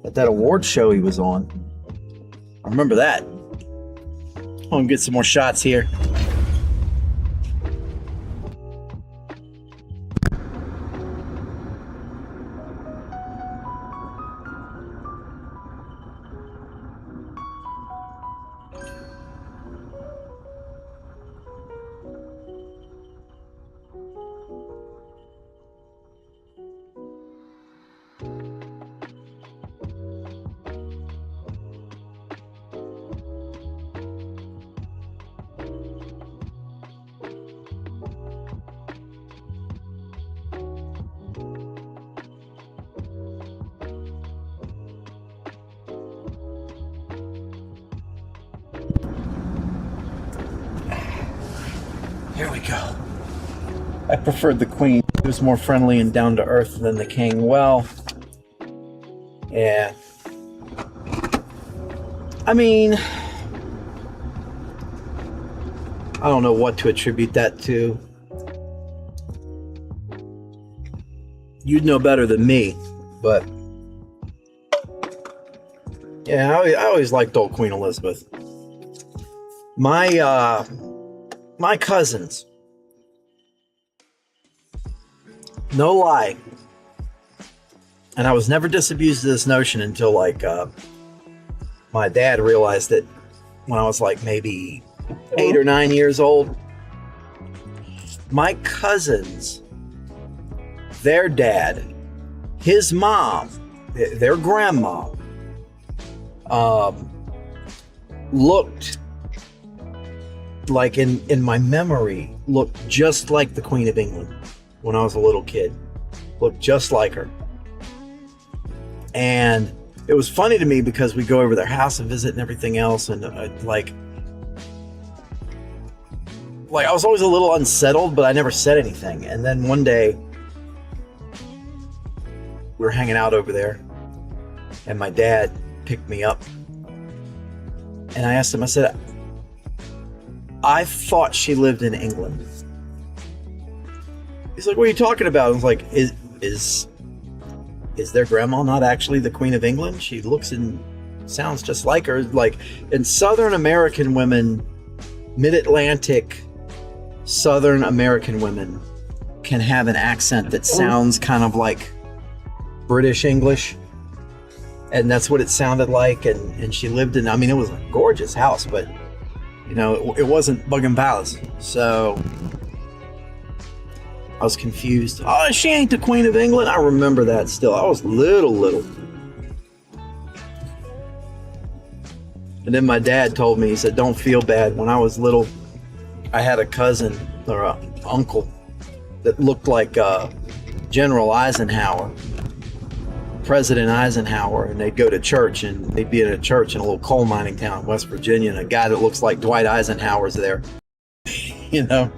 at that award show he was on. I remember that. I'm gonna get some more shots here. Here we go. I preferred the Queen. She was more friendly and down to earth than the King. Well, yeah. I mean, I don't know what to attribute that to. You'd know better than me, but yeah, I always liked old Queen Elizabeth. My cousins, no lie, and I was never disabused of this notion until like my dad realized it when I was like maybe 8 or 9 years old. My cousins, their dad, his mom, their grandma, looked like in my memory, looked just like the Queen of England when I was a little kid. Looked just like her. And it was funny to me because we go over their house and visit and everything else, and like I was always a little unsettled, but I never said anything. And then one day we were hanging out over there, and my dad picked me up, and I asked him, I said, I thought she lived in England. He's like, what are you talking about? I was like, is their grandma not actually the Queen of England? She looks and sounds just like her. Like, in Southern American women, mid-Atlantic Southern American women can have an accent that sounds kind of like British English. And that's what it sounded like. And she lived in, I mean, it was a gorgeous house, but you know, it wasn't Buckingham Palace. So I was confused. Oh, she ain't the Queen of England. I remember that still. I was little. And then my dad told me, he said, don't feel bad. When I was little, I had a cousin or an uncle that looked like General Eisenhower, President Eisenhower, and they'd go to church, and they'd be in a church in a little coal mining town in West Virginia, and a guy that looks like Dwight Eisenhower's there. You know?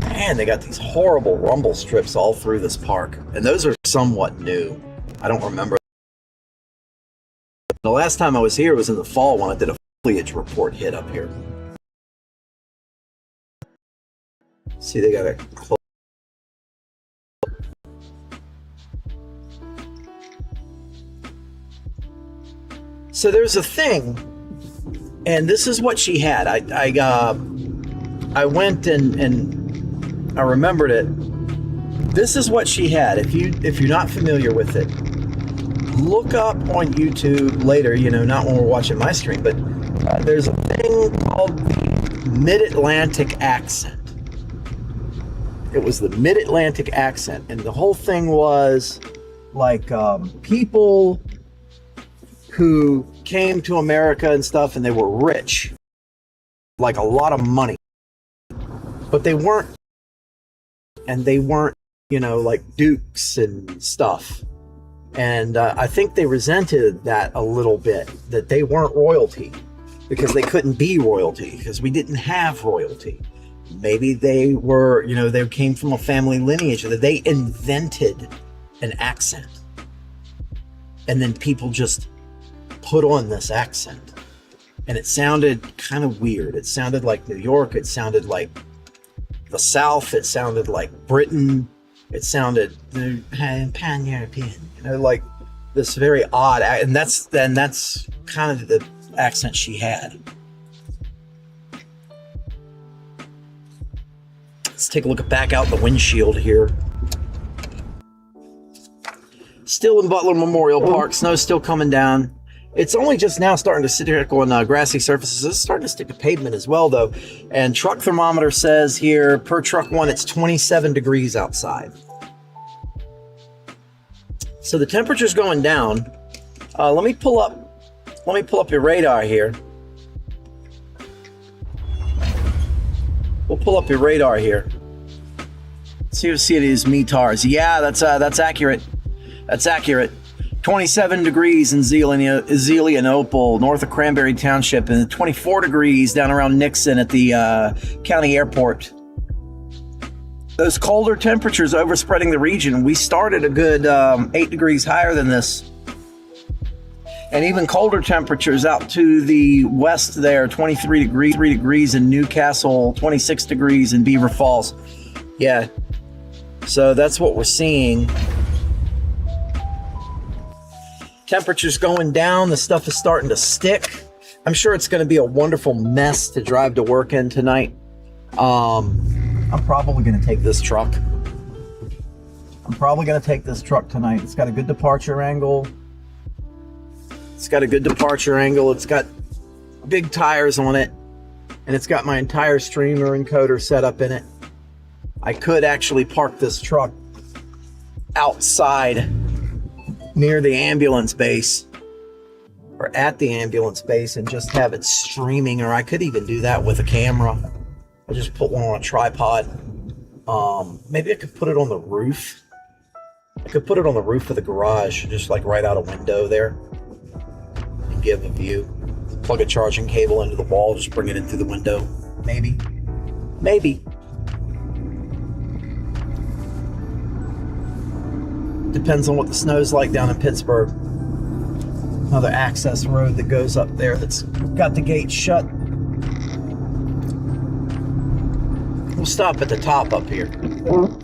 Man, they got these horrible rumble strips all through this park, and those are somewhat new. I don't remember. The last time I was here was in the fall when I did a foliage report hit up here. See, they got a close. So there's a thing, and this is what she had. I went and I remembered it. This is what she had. If you're not familiar with it, look up on YouTube later. You know, not when we're watching my stream, but there's a thing called the Mid-Atlantic accent. It was the Mid-Atlantic accent, and the whole thing was like people who came to America and stuff, and they were rich, like a lot of money, but they weren't, you know, like dukes and stuff. And I think they resented that a little bit, that they weren't royalty, because they couldn't be royalty, because we didn't have royalty. Maybe they were, you know, they came from a family lineage that they invented an accent. And then people just put on this accent. And it sounded kind of weird. It sounded like New York. It sounded like the South. It sounded like Britain. It sounded pan-European, you know, like this very odd, and that's kind of the accent she had. Let's take a look back out the windshield here. Still in Butler Memorial Park. Snow's still coming down. It's only just now starting to stick on grassy surfaces. It's starting to stick to pavement as well, though. And truck thermometer says here, per truck one, it's 27 degrees outside. So the temperature's going down. Let me pull up your radar here. We'll pull up your radar here. See these METARs. Yeah, that's accurate. That's accurate. 27 degrees in Zelienople, north of Cranberry Township, and 24 degrees down around Nixon at the county airport. Those colder temperatures overspreading the region. We started a good 8 degrees higher than this. And even colder temperatures out to the west there, 23 degrees in Newcastle, 26 degrees in Beaver Falls. Yeah, so that's what we're seeing. Temperatures going down, the stuff is starting to stick. I'm sure it's going to be a wonderful mess to drive to work in tonight. I'm probably going to take this truck. Tonight. It's got a good departure angle. It's got big tires on it, and it's got my entire streamer encoder set up in it. I could actually park this truck outside near the ambulance base, or at the ambulance base, and just have it streaming, or I could even do that with a camera. I just put one on a tripod. Maybe I could put it on the roof. I could put it on the roof of the garage, just like right out a window there, and give a view. Plug a charging cable into the wall, just bring it in through the window. Maybe. Depends on what the snow's like down in Pittsburgh. Another access road that goes up there that's got the gate shut. We'll stop at the top up here. You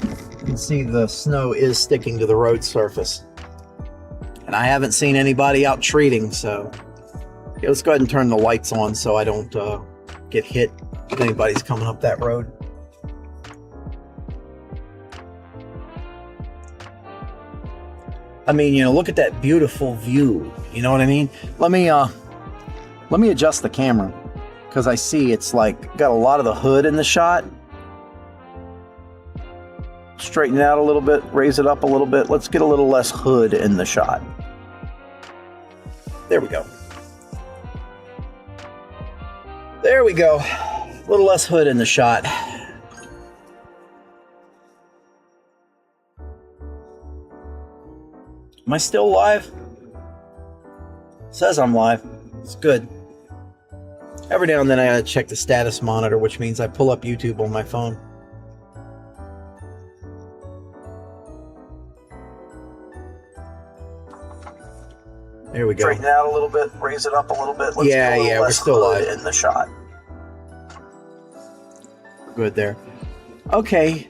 can see the snow is sticking to the road surface. And I haven't seen anybody out treating, so yeah, let's go ahead and turn the lights on so I don't get hit if anybody's coming up that road. I mean, you know, look at that beautiful view. You know what I mean? Let me adjust the camera, because I see it's like got a lot of the hood in the shot. Straighten it out a little bit, raise it up a little bit. Let's get a little less hood in the shot. There we go. There we go. A little less hood in the shot. Am I still live? It says I'm live. It's good. Every now and then I gotta check the status monitor, which means I pull up YouTube on my phone. There we go. Straighten it out a little bit, raise it up a little bit. Let's yeah, we're still live in the shot. Good there. Okay.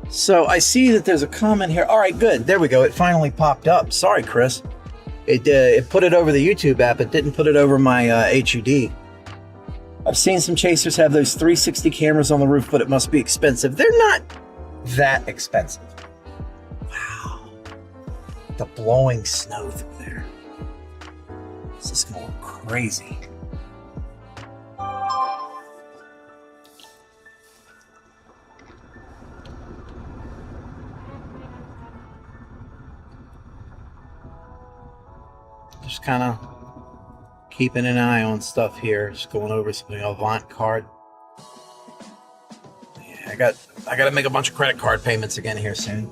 So I see that there's a comment here. All right, good. There we go. It finally popped up. Sorry, Chris. It put it over the YouTube app. It didn't put it over my HUD. I've seen some chasers have those 360 cameras on the roof, but it must be expensive. They're not that expensive. Wow. The blowing snow through there. This is going crazy. Just kind of keeping an eye on stuff here. Just going over something. Avant card. Yeah, I got to make a bunch of credit card payments again here soon.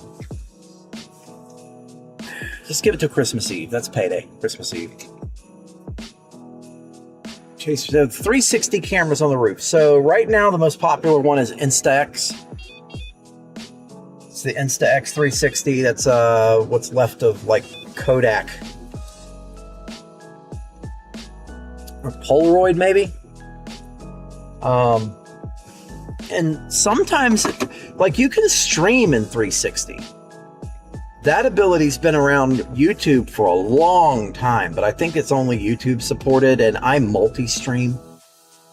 Just give it to Christmas Eve. That's payday. Christmas Eve. Chase, so 360 cameras on the roof. So right now the most popular one is Instax. It's the Instax 360. That's what's left of like Kodak or Polaroid maybe. And sometimes like you can stream in 360. That ability's been around YouTube for a long time, but I think it's only YouTube supported, and I multi-stream,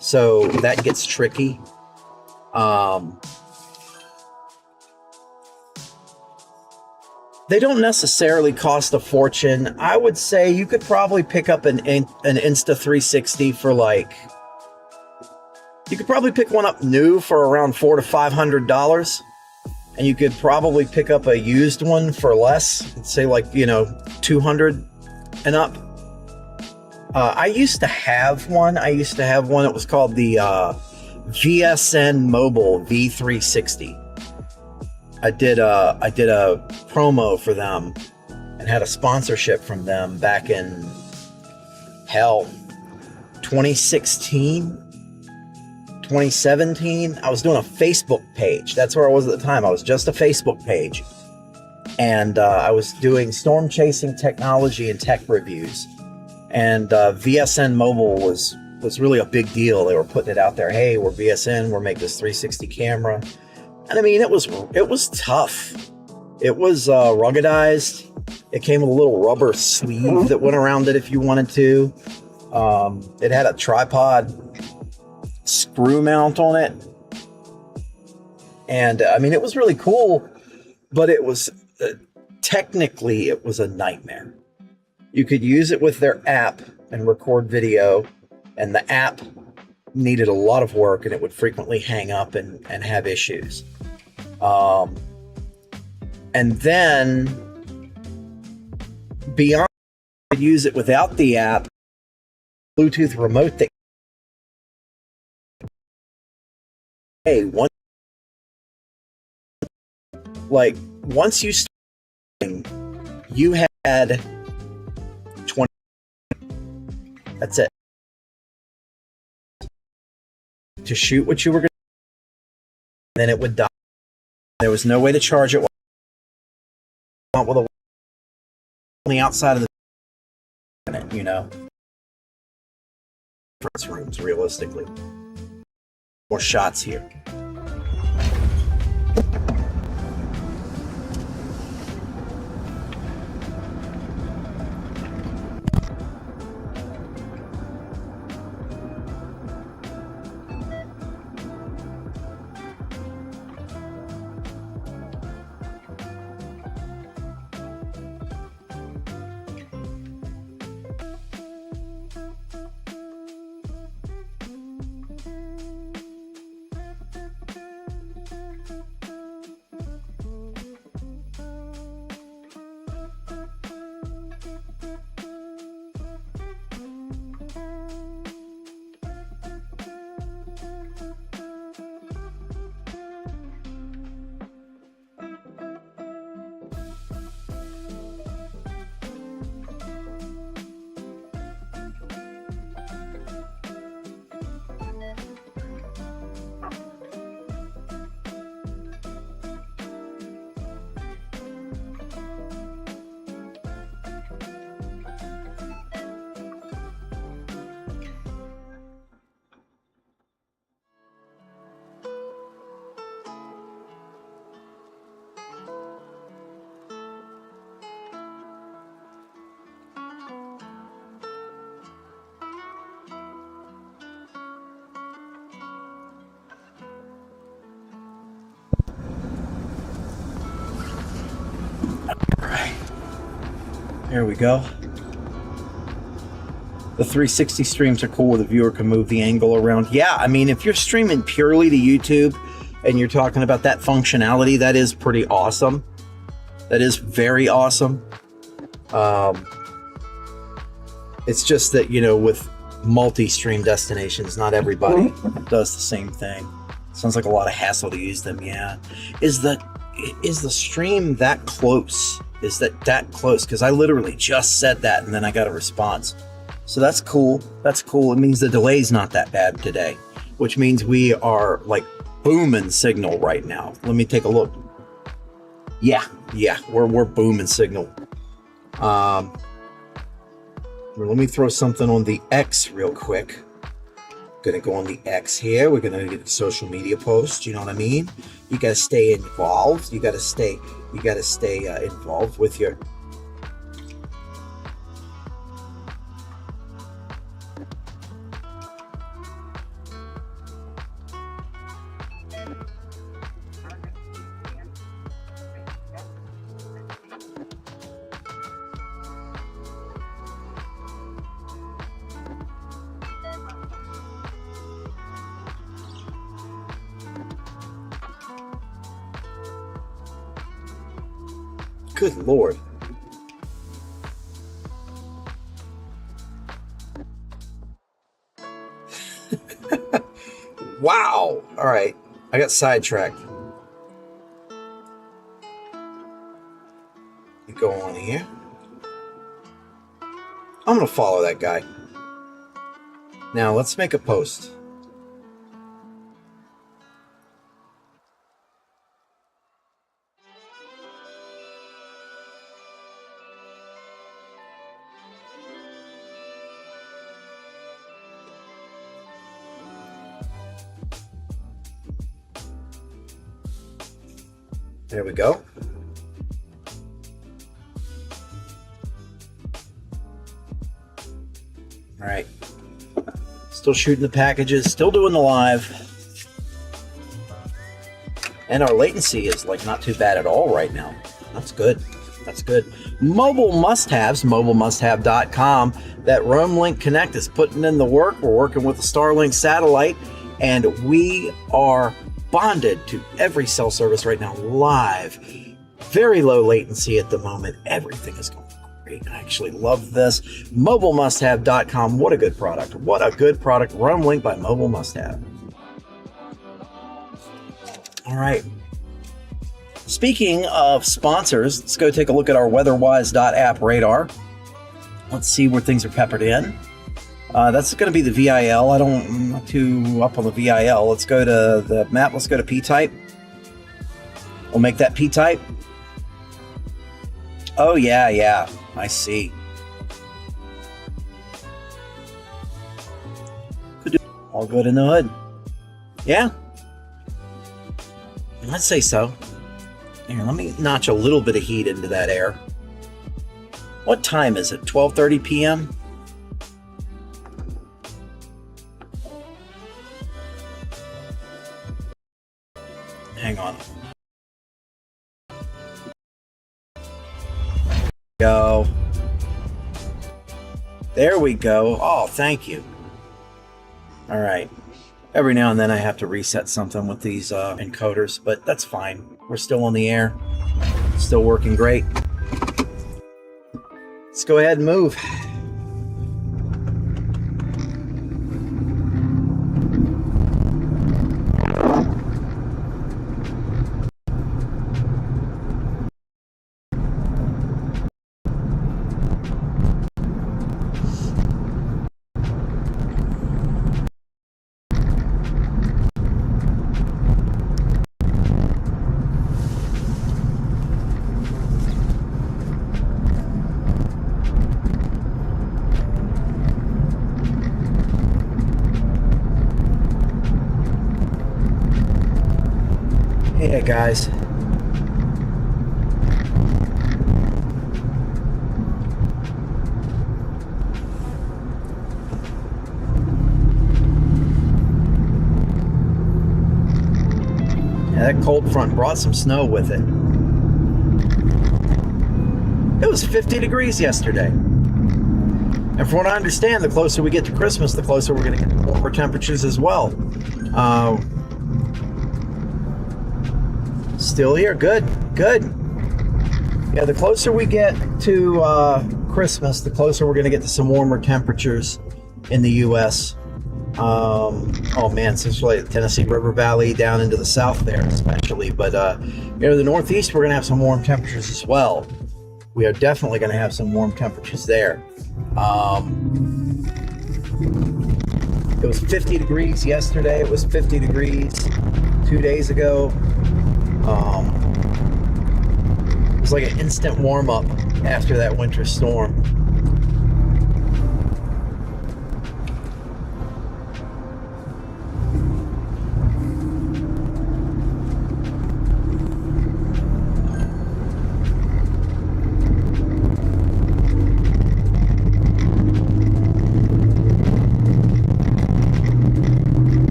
so that gets tricky. They don't necessarily cost a fortune. I would say you could probably pick up an Insta 360 for like, you could probably pick one up new for around $400 to $500. And you could probably pick up a used one for less, say like, you know, 200 and up. I used to have one. It was called the VSN Mobile V360. I did a promo for them and had a sponsorship from them back in 2016. 2017, I was doing a Facebook page. That's where I was at the time. I was just a Facebook page. And I was doing storm chasing technology and tech reviews. And VSN Mobile was really a big deal. They were putting it out there. Hey, we're VSN. We're making this 360 camera. And I mean, it was tough. It was ruggedized. It came with a little rubber sleeve that went around it if you wanted to. It had a tripod screw mount on it, and I mean it was really cool, but it was technically it was a nightmare. You could use it with their app and record video, and the app needed a lot of work, and it would frequently hang up and have issues. And then beyond, you could use it without the app, Bluetooth remote that once you started, you had 20. That's it. To shoot what you were going to, then it would die. There was no way to charge it with on the outside of the, you know, rooms realistically. More shots here. There we go. The 360 streams are cool where the viewer can move the angle around. Yeah, I mean, if you're streaming purely to YouTube and you're talking about that functionality, that is pretty awesome. That is very awesome. It's just that, you know, with multi-stream destinations. Not everybody does the same thing. Sounds like a lot of hassle to use them. Yeah. Is the stream that close? Is that close? Because I literally just said that and then I got a response. So that's cool. That's cool. It means the delay's not that bad today, which means we are like booming signal right now. Let me take a look. Yeah, we're booming signal. Let me throw something on the X real quick. Gonna go on the X here. We're gonna get a social media post. You know what I mean? You gotta stay involved. You gotta stay involved with your. Good Lord. Wow. All right. I got sidetracked. You go on here. I'm going to follow that guy. Now let's make a post. There we go. All right. Still shooting the packages, still doing the live. And our latency is like not too bad at all right now. That's good. That's good. Mobile must-haves, mobilemusthave.com. That Roam Link Connect is putting in the work. We're working with the Starlink satellite, and we are bonded to every cell service right now, live. Very low latency at the moment. Everything is going great. I actually love this. Mobilemusthave.com. What a good product. What a good product. Roam Link by Mobile Must Have. All right. Speaking of sponsors, let's go take a look at our weatherwise.app radar. Let's see where things are peppered in. That's going to be the VIL. I'm not too up on the VIL. Let's go to the map. Let's go to P-type. We'll make that P-type. Oh, yeah. I see. All good in the hood. Yeah. Let's say so. Here, let me notch a little bit of heat into that air. What time is it? 12:30 p.m.? Hang on. Go. There we go. Oh, thank you. All right. Every now and then I have to reset something with these encoders, but that's fine. We're still on the air. Still working great. Let's go ahead and move. Hey guys. Yeah, that cold front brought some snow with it. It was 50 degrees yesterday. And from what I understand, the closer we get to Christmas, the closer we're going to get warmer temperatures as well. Still here. Good. Yeah, the closer we get to Christmas, the closer we're going to get to some warmer temperatures in the U.S. Oh man, essentially the Tennessee River Valley down into the south there, especially. But the Northeast, we're gonna have some warm temperatures as well. We are definitely gonna have some warm temperatures there. It was 50 degrees yesterday. It was 50 degrees 2 days ago. It was like an instant warm up after that winter storm.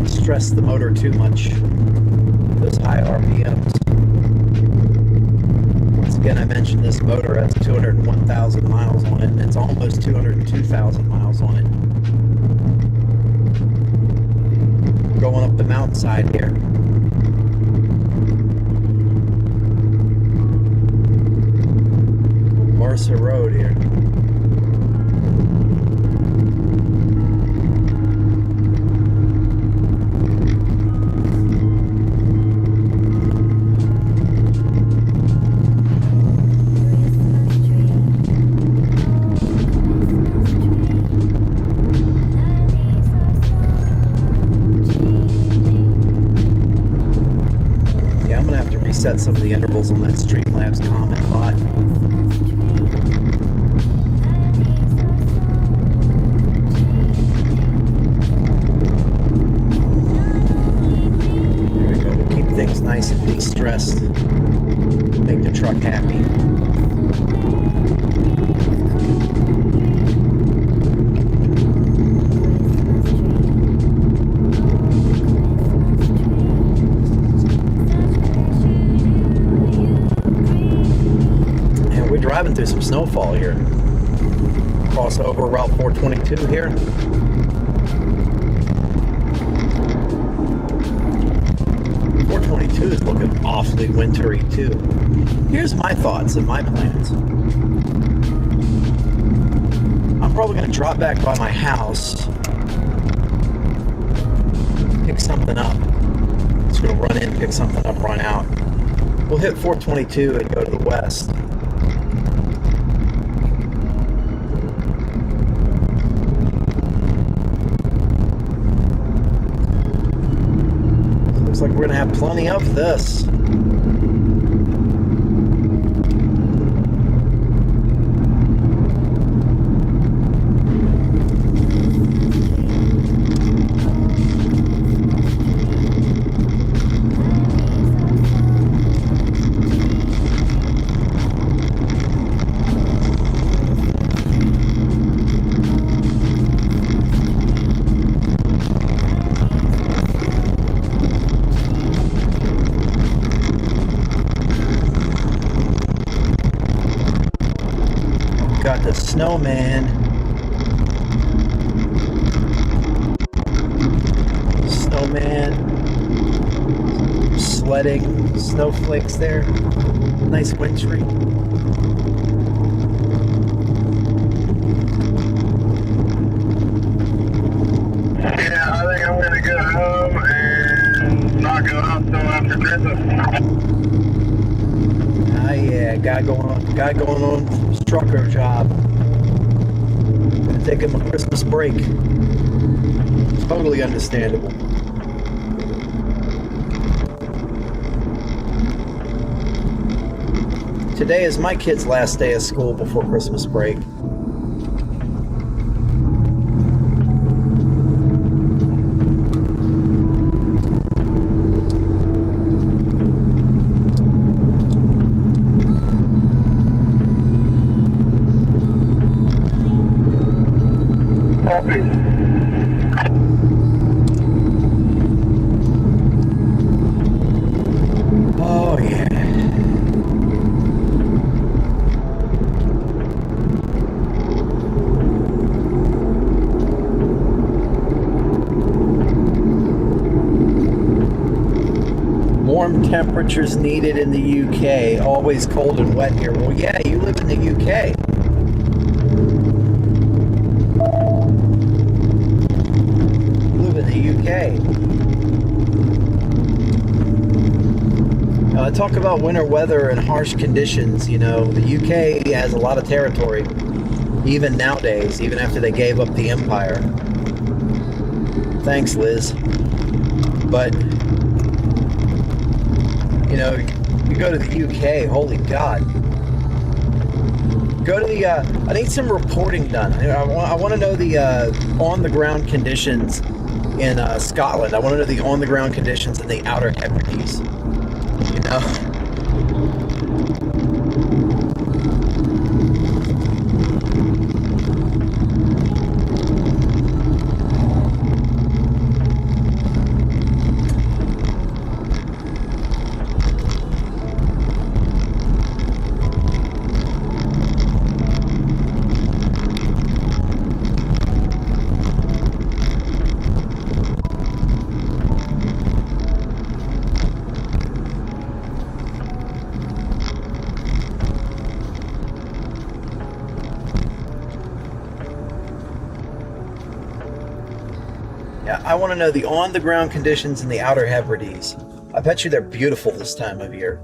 Stress the motor too much. Those high RPMs. Once again, I mentioned this motor has 201,000 miles on it, and it's almost 202,000 miles on it. Going up the mountainside here. Mercer Road here. Set some of the intervals on that Streamlabs comment bot. There we go. We'll keep things nice and de-stressed. Make the truck happy. Driving through some snowfall here. Cross over Route 422 here. Is looking awfully wintry too. Here's my thoughts and my plans. I'm probably going to drop back by my house, pick something up. Just going to run in, pick something up, run out. We'll hit 422 and go to the west. Like we're gonna have plenty of this. Got the snowman. Snowman. Sledding. Snowflakes there. Nice wintry. Yeah, I think I'm gonna go home and not go out until after Christmas. Ah, yeah, guy going on trucker job. Gonna take him a Christmas break. Totally understandable. Today is my kid's last day of school before Christmas break. Oh yeah. warm temperatures needed in the UK. Always cold and wet here. Well, yeah, you live in the UK. You live in the UK. Now, I talk about winter weather and harsh conditions. You know, the UK has a lot of territory, even nowadays, even after they gave up the empire. Thanks, Liz. But, you know, you go to the UK, holy God. Go to the, I need some reporting done. I want to know the on-the-ground conditions in Scotland. I want to know the on-the-ground conditions in the Outer Hebrides. You know? I want to know the on-the-ground conditions in the Outer Hebrides. I bet you they're beautiful this time of year.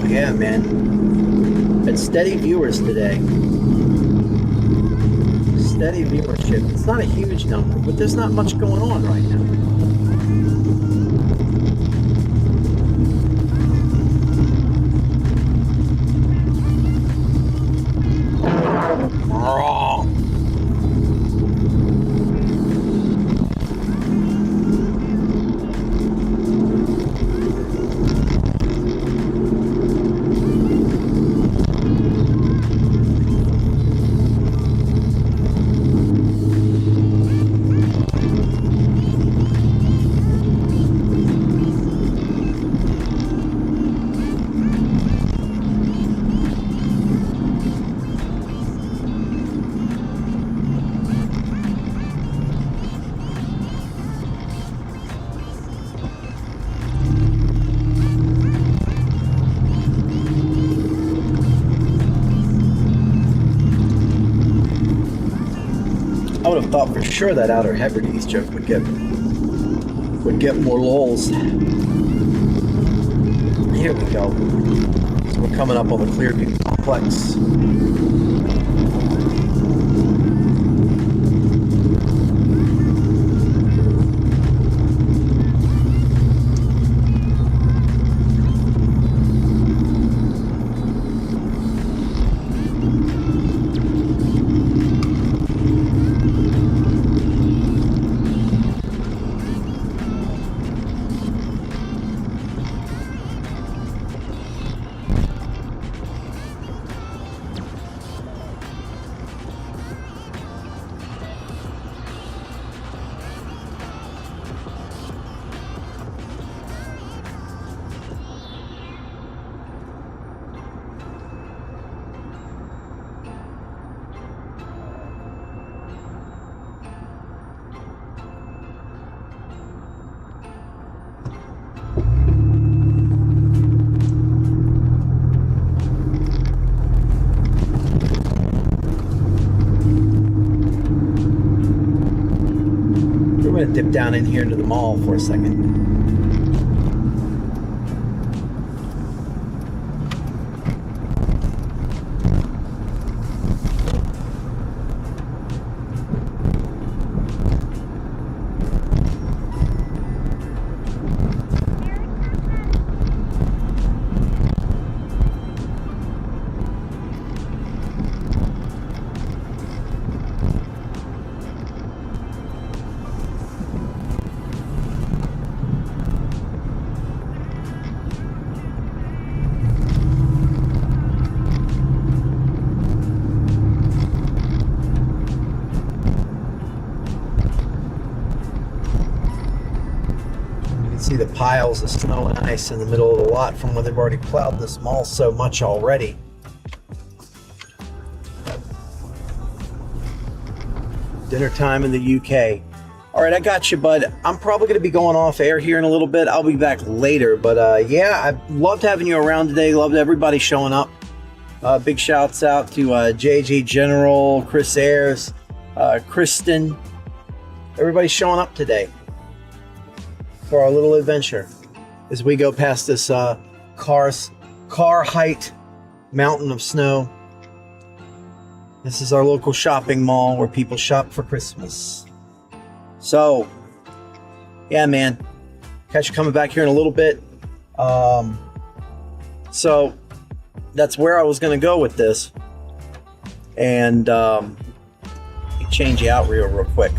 Yeah, man. It's steady viewers today. Steady viewership. It's not a huge number, but there's not much going on right now. Wrong. I would have thought for sure that Outer Hebrides joke would get more lulls. Here we go. So we're coming up on the Clearview Complex. going to dip down in here into the mall for a second. See the piles of snow and ice in the middle of the lot from where they've already plowed this mall so much already. Dinner time in the UK. All right, I got you, bud. I'm probably going to be going off air here in a little bit. I'll be back later, but yeah, I loved having you around today. Loved everybody showing up. Big shouts out to JG General, Chris Ayers, Kristen. Everybody showing up today for our little adventure as we go past this car height mountain of snow. This is our local shopping mall where people shop for Christmas. So, yeah, man, catch you coming back here in a little bit. So that's where I was going to go with this, and change you out real quick.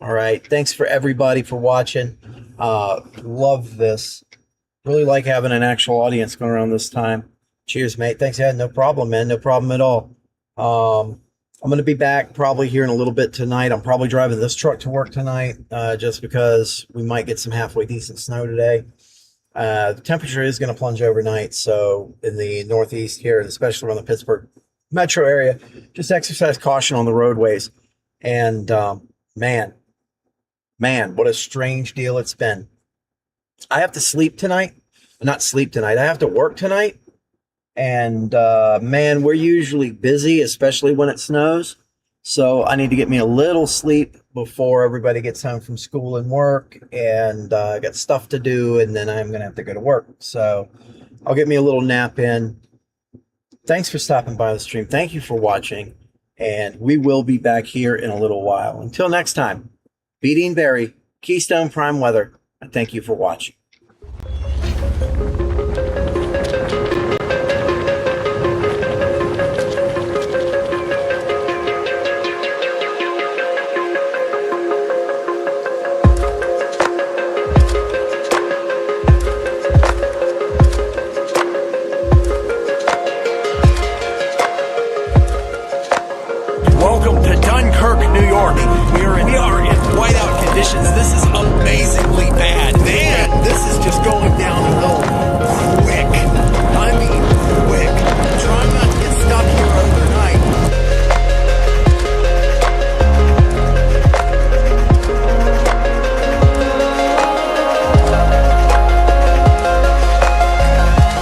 All right, thanks for everybody for watching. Love this. Really like having an actual audience going around this time. Cheers, mate. Thanks, Ed. No problem, man. No problem at all. I'm going to be back probably here in a little bit tonight. I'm probably driving this truck to work tonight just because we might get some halfway decent snow today. The temperature is going to plunge overnight, so in the Northeast here, especially around the Pittsburgh metro area, just exercise caution on the roadways. And man, what a strange deal it's been. I have to sleep tonight. Not sleep tonight. I have to work tonight. And man, we're usually busy, especially when it snows. So I need to get me a little sleep before everybody gets home from school and work. And I got stuff to do, and then I'm going to have to go to work. So I'll get me a little nap in. Thanks for stopping by the stream. Thank you for watching. And we will be back here in a little while. Until next time. Beatty and Barry, Keystone Prime Weather, and thank you for watching. Welcome to Dunkirk, New York. We are in whiteout conditions. This is amazingly bad. Man, this is just going downhill quick. I mean, quick. Try not to get stuck here overnight.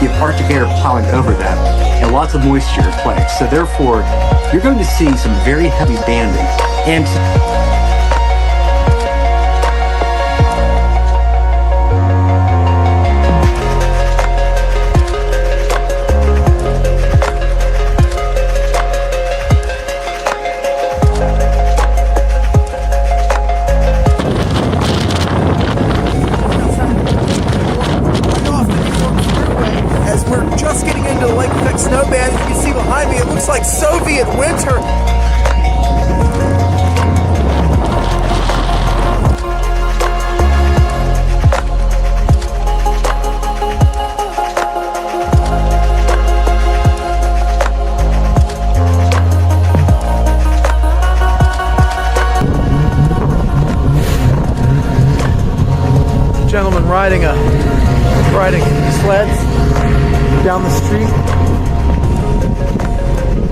You have Arctic air plowing over that and lots of moisture in place. So therefore, you're going to see some very heavy banding. And as we're just getting into the Lake Effect snowband, you can see behind me, it looks like Soviet winter. Gentlemen riding sleds down the street.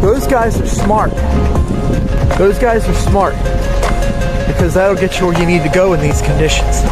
Those guys are smart. Those guys are smart because that'll get you where you need to go in these conditions.